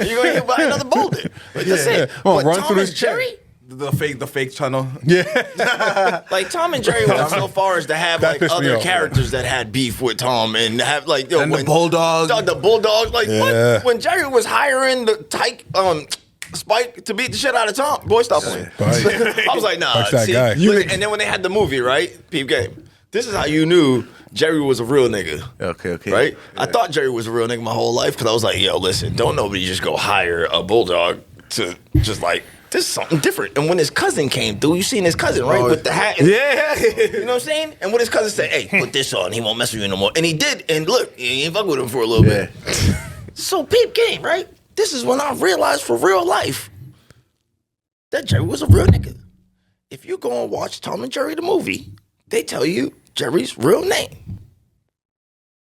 you're gonna get by another boulder. Like, that's it. Well, But run Tom through and this Jerry. the fake channel. Yeah, Like Tom and Jerry went so far as to have That like pissed me other off. characters that had beef with Tom and have like And the Bulldogs. the Bulldogs. Like Yeah. when Jerry was hiring the Tyke Spike to beat the shit out of Tom, boy, stop playing. Spike. I was like, nah. Spike's that See, guy. look, and then when they had the movie, right, Peep Game. This is how you knew Jerry was a real nigga. Okay. Right? I thought Jerry was a real nigga my whole life because I was like, yo, listen, don't nobody just go hire a bulldog to just like, this is something different. And when his cousin came through, you seen his cousin, right? With the hat. And, Yeah. you know what I'm saying? And when his cousin said, hey, put this on, he won't mess with you no more. And he did. And look, he ain't fuck with him for a little bit. So Peep Game, right? This is when I realized for real life that Jerry was a real nigga. If you go and watch Tom and Jerry the movie, they tell you Jerry's real name.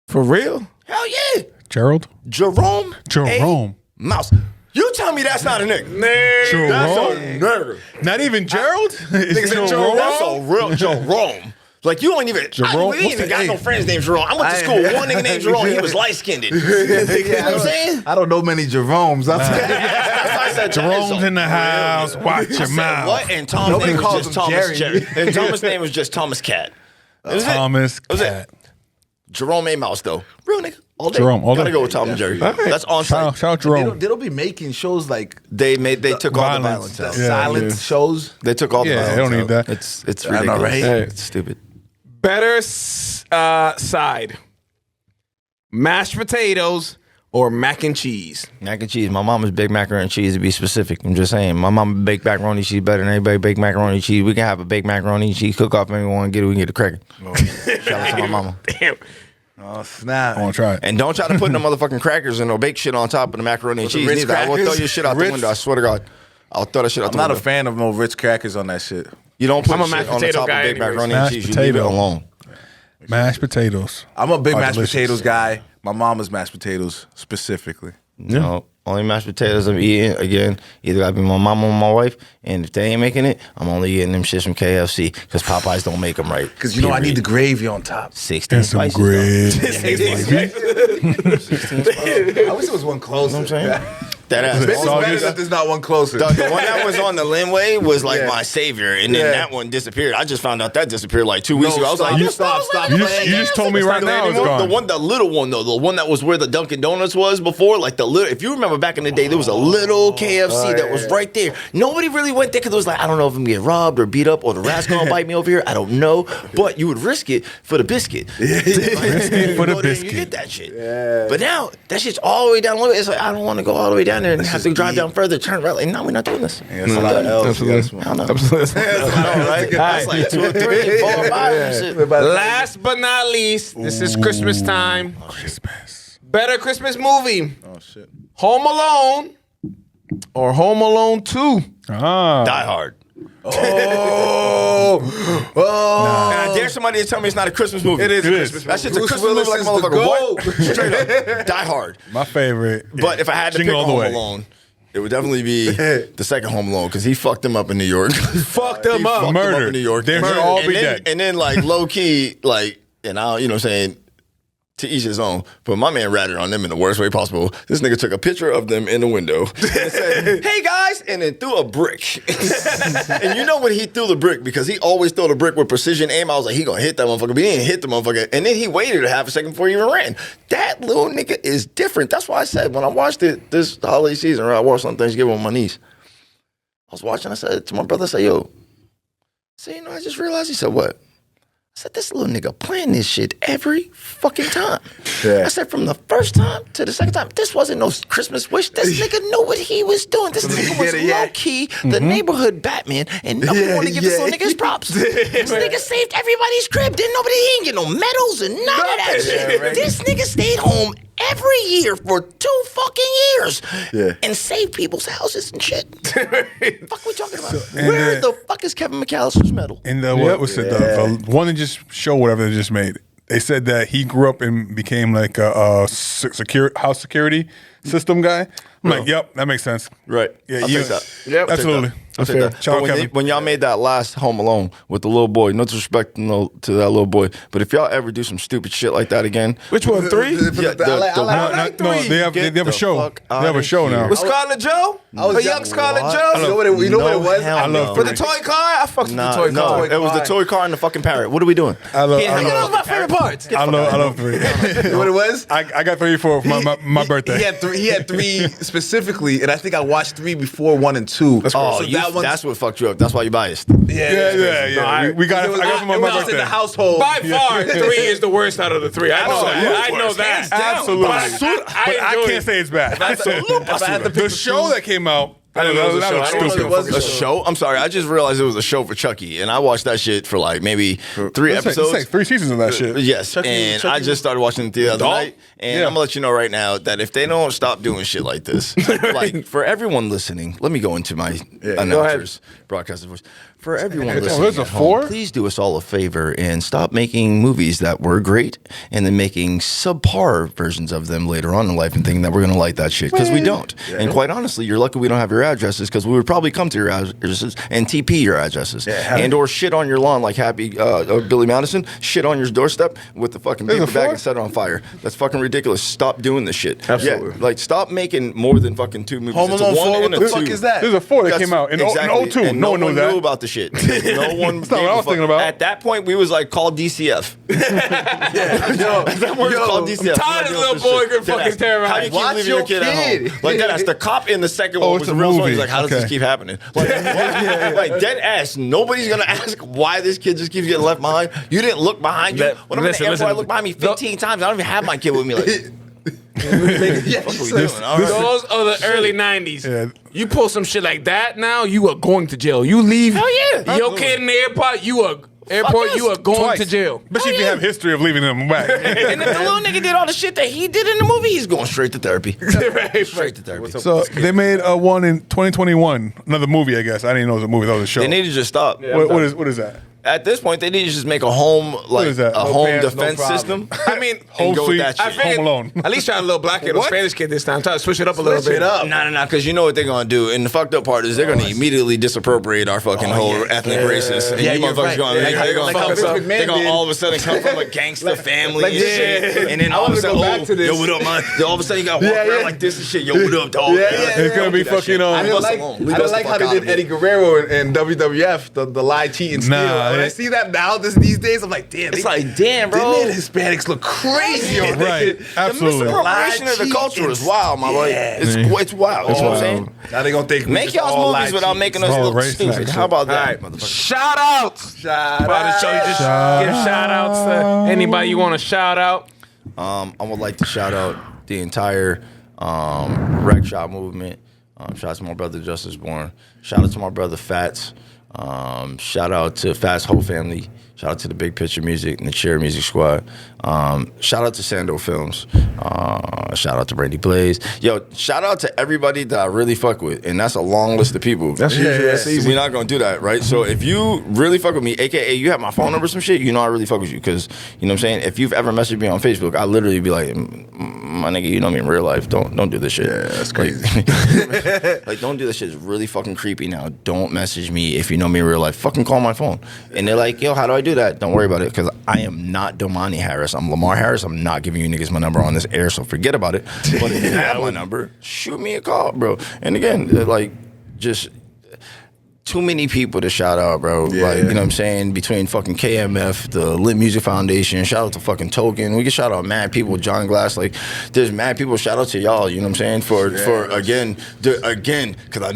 For real? Hell yeah. Gerald. Jerome. Jerome. A. Mouse. You tell me that's not a nigga. Jerome. That's a nigga. Not even Gerald. It's Jerome. That's a real Jerome. Like you don't even. Jerome? We ain't even got no friends named Jerome. I went to school with one nigga named Jerome. He was light skinned. You know what I'm saying? I don't know many Jeromes. That's why I said Jerome's in the house. Watch your mouth. What? And Tom's Nobody name was calls just him Thomas Jerry. Jerry. And Thomas' name was just Thomas Cat. That was it. Thomas That was it. Cat. Jerome A. Mouse though. Real nigga. All day. Jerome, all Gotta day. go with Tom and Jerry. That's on Shout site. out Jerome. They don't be making shows like They took all the Violence. violence out. the silent shows. They took all the Yeah, violence they don't need out. that. It's I know, ridiculous. right? Hey. It's stupid. Better side. Mashed potatoes or mac and cheese. Mac and cheese. My mama's big macaroni and cheese to be specific. I'm just saying. My mama baked macaroni and cheese better than anybody baked macaroni and cheese. We can have a baked macaroni and cheese cook off if we want to get it. We can get it cracking. Shout out to my mama. Damn. Oh snap! I want to try it. And don't try to put no motherfucking crackers and no baked shit on top of the macaroni and the cheese Ritz neither. I will throw crackers? your shit out the Ritz? window. I swear to God. I'll throw that shit out I'm the not a window. fan of no Ritz crackers on that shit. You don't put I'm a shit mashed on the potato top guy of baked anyways. macaroni and Mashed cheese. You leave it potato. alone. Mashed potatoes. I'm a big Oh, mashed delicious. potatoes guy. My mama's mashed potatoes specifically. No. Only mashed potatoes I'm eating, again, either gotta be my mom or my wife. And if they ain't making it, I'm only getting them shits from KFC because Popeyes don't make them right. Because I need the gravy on top. 16 And some spices. gravy. 16 spices. I wish there was one closer. You know what I'm saying? That ass. It's better that there's not one closer. The one that was on the Linway was like my savior, and then that one disappeared. I just found out that disappeared like 2 weeks ago. I was like, stop. You just told me right now it's gone. The little one though, the one that was where the Dunkin' Donuts was before, like the little. If you remember back in the day, there was a little KFC that was right there. Nobody really went there because it was like, I don't know if I'm gonna get robbed or beat up or the rat's gonna bite me over here. I don't know, but you would risk it for the biscuit. For the biscuit. You get that shit. But now that shit's all the way down the way. It's like I don't want to go all the way down there and have to drive down further, turn right. Like, no, we're not doing this. That's a lot of L's. Absolutely. I don't know. Absolutely. Right? That's like 2 or 3, 4, 5 and shit. Last but not least, this is Christmas time. Christmas. Better Christmas movie: Oh shit. Home Alone or Home Alone 2. Die Hard. Oh. And I dare somebody to tell me it's not a Christmas movie. It is a is. Christmas That shit's a Bruce Christmas movie Willis like a is the motherfucker. What? Straight up. Die Hard. My favorite. But if I had to pick Jingle all the Home way. Alone, it would definitely be the second Home Alone because he fucked him up in New York. Fucked them up. Fucked him up Murder. in New York. They And should then- all and be then- dead. And then like low key, like, and I, you know what I'm saying, to each his own. But my man ratted on them in the worst way possible. This nigga took a picture of them in the window and said, "Hey guys," and then threw a brick. And you know when he threw the brick, because he always throw the brick with precision aim, I was like, he gonna hit that motherfucker, but he didn't hit the motherfucker. And then he waited a half a second before he even ran. That little nigga is different. That's why I said when I watched it this holiday season, or I watched on Thanksgiving with my niece, I was watching, I said to my brother, I said, yo, I just realized. He said, what? I said, this little nigga playing this shit every fucking time. Yeah. I said, from the first time to the second time, this wasn't no Christmas wish. This nigga knew what he was doing. This nigga was low-key the neighborhood Batman, and nobody wanted to give this little nigga his props. This nigga saved everybody's crib. Nobody ain't get no medals and none of that shit. right. This nigga stayed home every year for 2 fucking years and saved people's houses and shit. Fuck we talking about? Where the fuck is Kevin McAllister's medal? And what was it? The one that just show whatever they just made. They said that he grew up and became like a house security system guy. I'm like, yep, that makes sense. Right. Yeah, I'll you, take that. Yep. absolutely. I'll take that. Shout out But when, Kevin. when y'all made that last Home Alone with the little boy, no disrespect to that little boy, but if y'all ever do some stupid shit like that again, Which one? 3? Yeah, I like No, they have a show. fuck They have a show now. With Scarlett Joe? A young Scarlett Joe? You know what it was? hell I no. love For the toy car? I fucked with the toy no, car. it was the toy car and the fucking parrot. What are we doing? I love. That was my favorite parts. I love 3. You know what it was? I got 3 for my birthday. He had 3 specifically, and I think I watched 3 before 1 and 2. Oh, So that one's- that's what fucked you up. That's why you biased. Yeah. We got it. I got it for my It was just birthday. in the household. By far, 3 is the worst out of the 3. I know that. I know that. Absolutely. But I enjoyed can't say it's bad. If I had to pick The show that came out. I didn't know it was a show. That I was don't know stupid. it was A show? I'm sorry. I just realized it was a show for Chucky, and I watched that shit for like maybe 3 It's episodes. like 3 seasons of that shit. Yes, and I just started watching it the other night, and I'm gonna let you know right now that if they don't stop doing shit like this, like for everyone listening, let me go into my announcers, broadcaster voice. For everyone listening, there's a at home, 4? please do us all a favor and stop making movies that were great and then making subpar versions of them later on in life and thinking that we're gonna like that shit because we don't. And quite honestly, you're lucky we don't have your addresses because we would probably come to your addresses and TP your addresses and or shit on your lawn like Happy Billy Madison, shit on your doorstep with the fucking There's a paper bag 4? and set it on fire. That's fucking ridiculous. Stop doing this shit. Absolutely. Yeah, like stop making more than fucking 2 movies. Home It's a Alone 1 4, and what a the fuck 2. is that? There's a 4 that That's came out in exactly. 02. And No one knew that. knew about the shit. No one. That's not what gave I a was fuck. thinking about. At that point, we was like called DCF. That word is called DCF. tired of this little boy getting fucking terrorized. How do you keep Watch leaving your your kid at kid. home? Like that. That's the cop in the second one Oh, was it's the a real one. movie. He's like, how does this Okay. keep happening? Like, like dead ass. Nobody's gonna ask why this kid just keeps getting left behind. You didn't look behind you. When I'm in the airport, I look behind me 15 times. I don't even have my kid with me. Like. What are we doing? All right. Those are the early 90s. Yeah. You pull some shit like that now, you are going to jail. You leave your kid in the airport, you are going Twice. to jail. Especially if you have history of leaving them back. And if the little nigga did all the shit that he did in the movie, he's going straight to therapy. Straight to therapy. So they made one in 2021. Another movie, I guess. I didn't even know it was a movie. That was a show. They need to just stop. What is that? at this point, they need to just make a home, like is that? a No home parents, no defense problem. system. I mean, Home go with Sweet that shit. I figured Home Alone. at least try a little black kid or Spanish kid this time. Try to switch it up a little bit. No, because you know what they're gonna do. And the fucked up part is they're gonna immediately disappropriate our fucking whole ethnic races. And Yeah, you you're motherfuckers right. gonna, Yeah, they're like gonna, how Vince McMahon they're gonna did. all of a sudden come from a gangster family like and this shit. shit. And then I all of a wanna sudden, go back to this. yo, what up, man? All of a sudden you gotta walk around like this and shit. Yo, what up, dog? It's gonna be fucking I didn't us like, alone. I Leave didn't us the like how fuck they out did of here. Eddie Guerrero in WWF, the lie, cheat, and steal. Nah, When I it- see that now, these days, I'm like, damn. It's like, damn, bro. Didn't Hispanics look crazy on Right. this? Absolutely. The misappropriation of the culture is wild, my boy. It's wild. You know what I'm saying? Now they gonna think we Make just all y'all's lie, movies without cheat, making us all look race stupid. action. How about that, All right. motherfucker? Shout outs. Shout About to show you just give shout outs to anybody you want to shout out. I would like to shout out the entire rec shop movement. Shout out to my brother Justice Born. Shout out to my brother Fats. Shout out to Fats' whole family. Shout out to the Big Picture Music and the Cherry Music Squad. Shout out to Sando Films. Shout out to Brandy Blaze. Yo, shout out to everybody that I really fuck with. And that's a long list of people. That's easy. We're not going to do that, right? So if you really fuck with me, a.k.a. you have my phone number or some shit, you know I really fuck with you. Because, you know what I'm saying? If you've ever messaged me on Facebook, I literally be like, my nigga, you know me in real life. Don't do this shit. Yeah, that's crazy. Like, don't do this shit. It's really fucking creepy now. Don't message me if you know me in real life. Fucking call my phone. And they're like, yo, how do I do that? Don't worry about it, because I am not Domani Harris. I'm Lamar Harris. I'm not giving you niggas my number on this air, so forget about it. But if you have my number, shoot me a call, bro. And again, like, just too many people to shout out, bro. Yeah. Like, you know what I'm saying? Between fucking KMF, the Lit Music Foundation, shout out to fucking Token. We can shout out mad people, John Glass. Like, there's mad people. Shout out to y'all, you know what I'm saying? For again, because I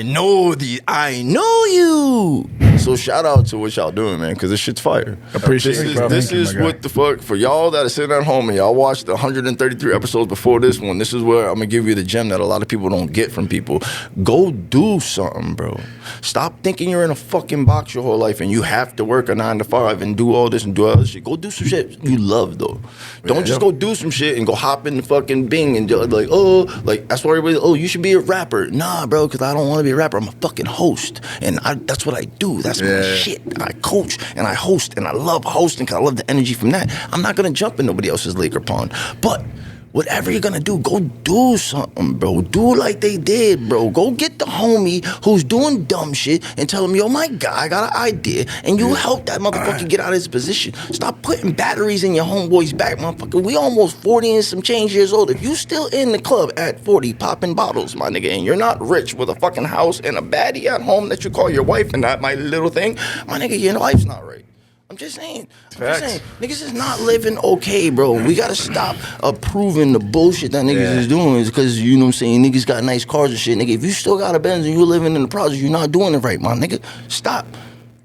know you. So shout out to what y'all doing, man, because this shit's fire. Appreciate this it, is, bro. This Thank you, is my guy. what the fuck, for y'all that are sitting at home and y'all watched the 133 episodes before this one, this is where I'm going to give you the gem that a lot of people don't get from people. Go do something, bro. Stop thinking you're in a fucking box your whole life and you have to work a 9 to 5 and do all this and do all this shit. Go do some shit you love, though. Don't just go do some shit and go hop in the fucking Bing and do, like, that's why everybody, you should be a rapper. Nah, bro, because I don't want to be a rapper. I'm a fucking host. And that's what I do. That's my shit. I coach and I host and I love hosting because I love the energy from that. I'm not going to jump in nobody else's lake or pond. But whatever you're going to do, go do something, bro. Do like they did, bro. Go get the homie who's doing dumb shit and tell him, yo, my guy, I got an idea. And you help that motherfucker get out of his position. Stop putting batteries in your homeboy's back, motherfucker. We almost 40 and some change years old. If you still in the club at 40 popping bottles, my nigga, and you're not rich with a fucking house and a baddie at home that you call your wife and not my little thing, my nigga, your life's not right. I'm just saying. Niggas is not living okay, bro. We gotta stop approving the bullshit that niggas is doing because, you know what I'm saying, niggas got nice cars and shit. Nigga, if you still got a Benz and you living in the project, you're not doing it right, my nigga. Stop.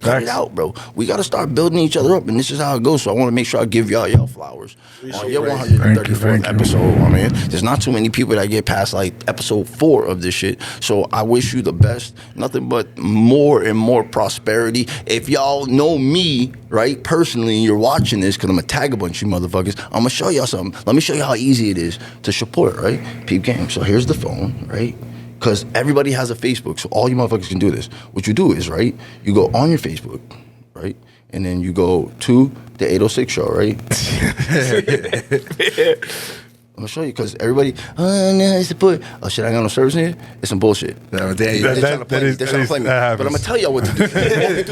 Cut it out, bro. We got to start building each other up, and this is how it goes. So I want to make sure I give y'all flowers on your 134th Thank you. episode. I mean, there's not too many people that get past like episode 4 of this shit. So I wish you the best. Nothing but more and more prosperity. If y'all know me, right, personally, and you're watching this, because I'm going to tag a bunch of you motherfuckers, I'm going to show y'all something. Let me show you how easy it is to support, right? Peep game. So here's the phone, right? Because everybody has a Facebook, so all you motherfuckers can do this. What you do is, right, you go on your Facebook, right, and then you go to the 806 show, right? I'm going to show you, because everybody, support. Oh, shit, I ain't got no service in here? It's some bullshit. There you They're trying to play me. They're trying to play me. that But I'm going happens. to tell y'all what to do.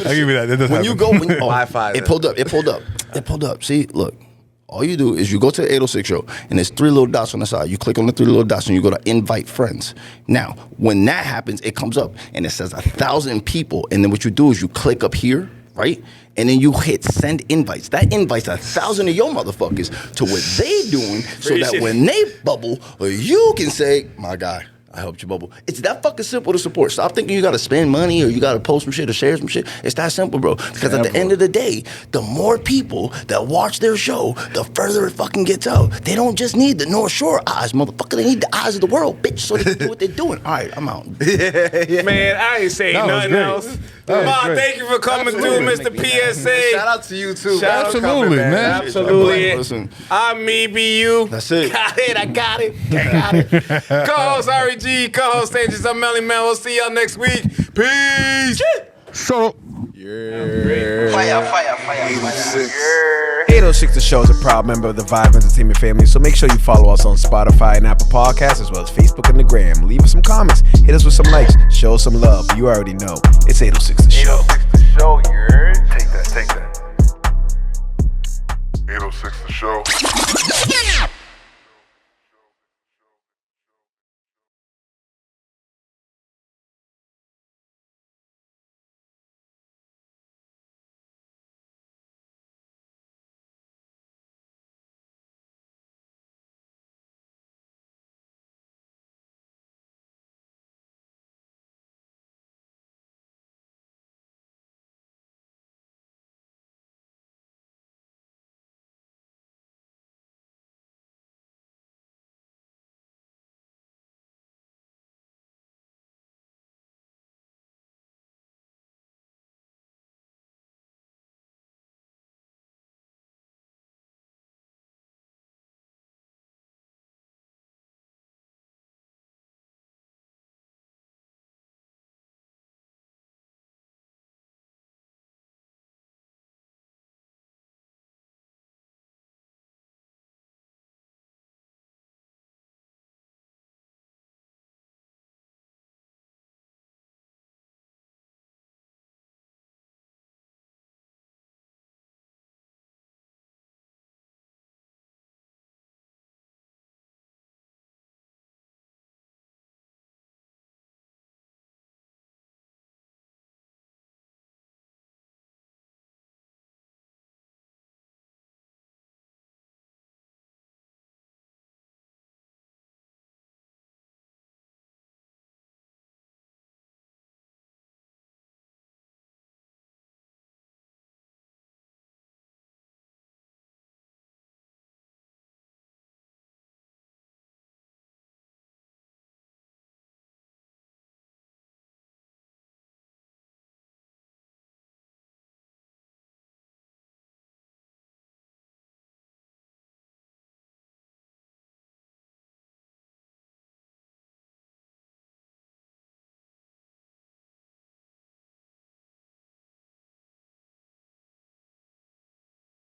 I'll give you that. That does When happen. you go, Wi-Fi. it pulled up. See, look. All you do is you go to the 806 show, and there's 3 little dots on the side. You click on the 3 little dots, and you go to invite friends. Now, when that happens, it comes up, and it says 1,000 people. And then what you do is you click up here, right? And then you hit send invites. That invites 1,000 of your motherfuckers to what they doing, so that when they bubble, you can say, my guy, I helped you bubble. It's that fucking simple to support. Stop thinking you got to spend money or you got to post some shit or share some shit. It's that simple, bro. Because at the end of the day, the more people that watch their show, the further it fucking gets out. They don't just need the North Shore eyes, motherfucker. They need the eyes of the world, bitch, so they can do what they're doing. All right, I'm out. Man, I ain't saying That was nothing great. else. That was Ma, great. thank you for coming through, Mr. PSA. Shout out to you too. Shout out to Absolutely, coming, man. Absolutely. Listen, I'm me, be you. that's it. I got it. Co-host REG, co-host Stages. I'm Melly Man. We'll see y'all next week. Peace. So. Yeah. 806 The Show is a proud member of the Vibe Entertainment family, so make sure you follow us on Spotify and Apple Podcasts, as well as Facebook and the Gram. Leave us some comments, hit us with some likes, show us some love. You already know. It's 806 The Show. 806 The Show, Take that. 806 The Show.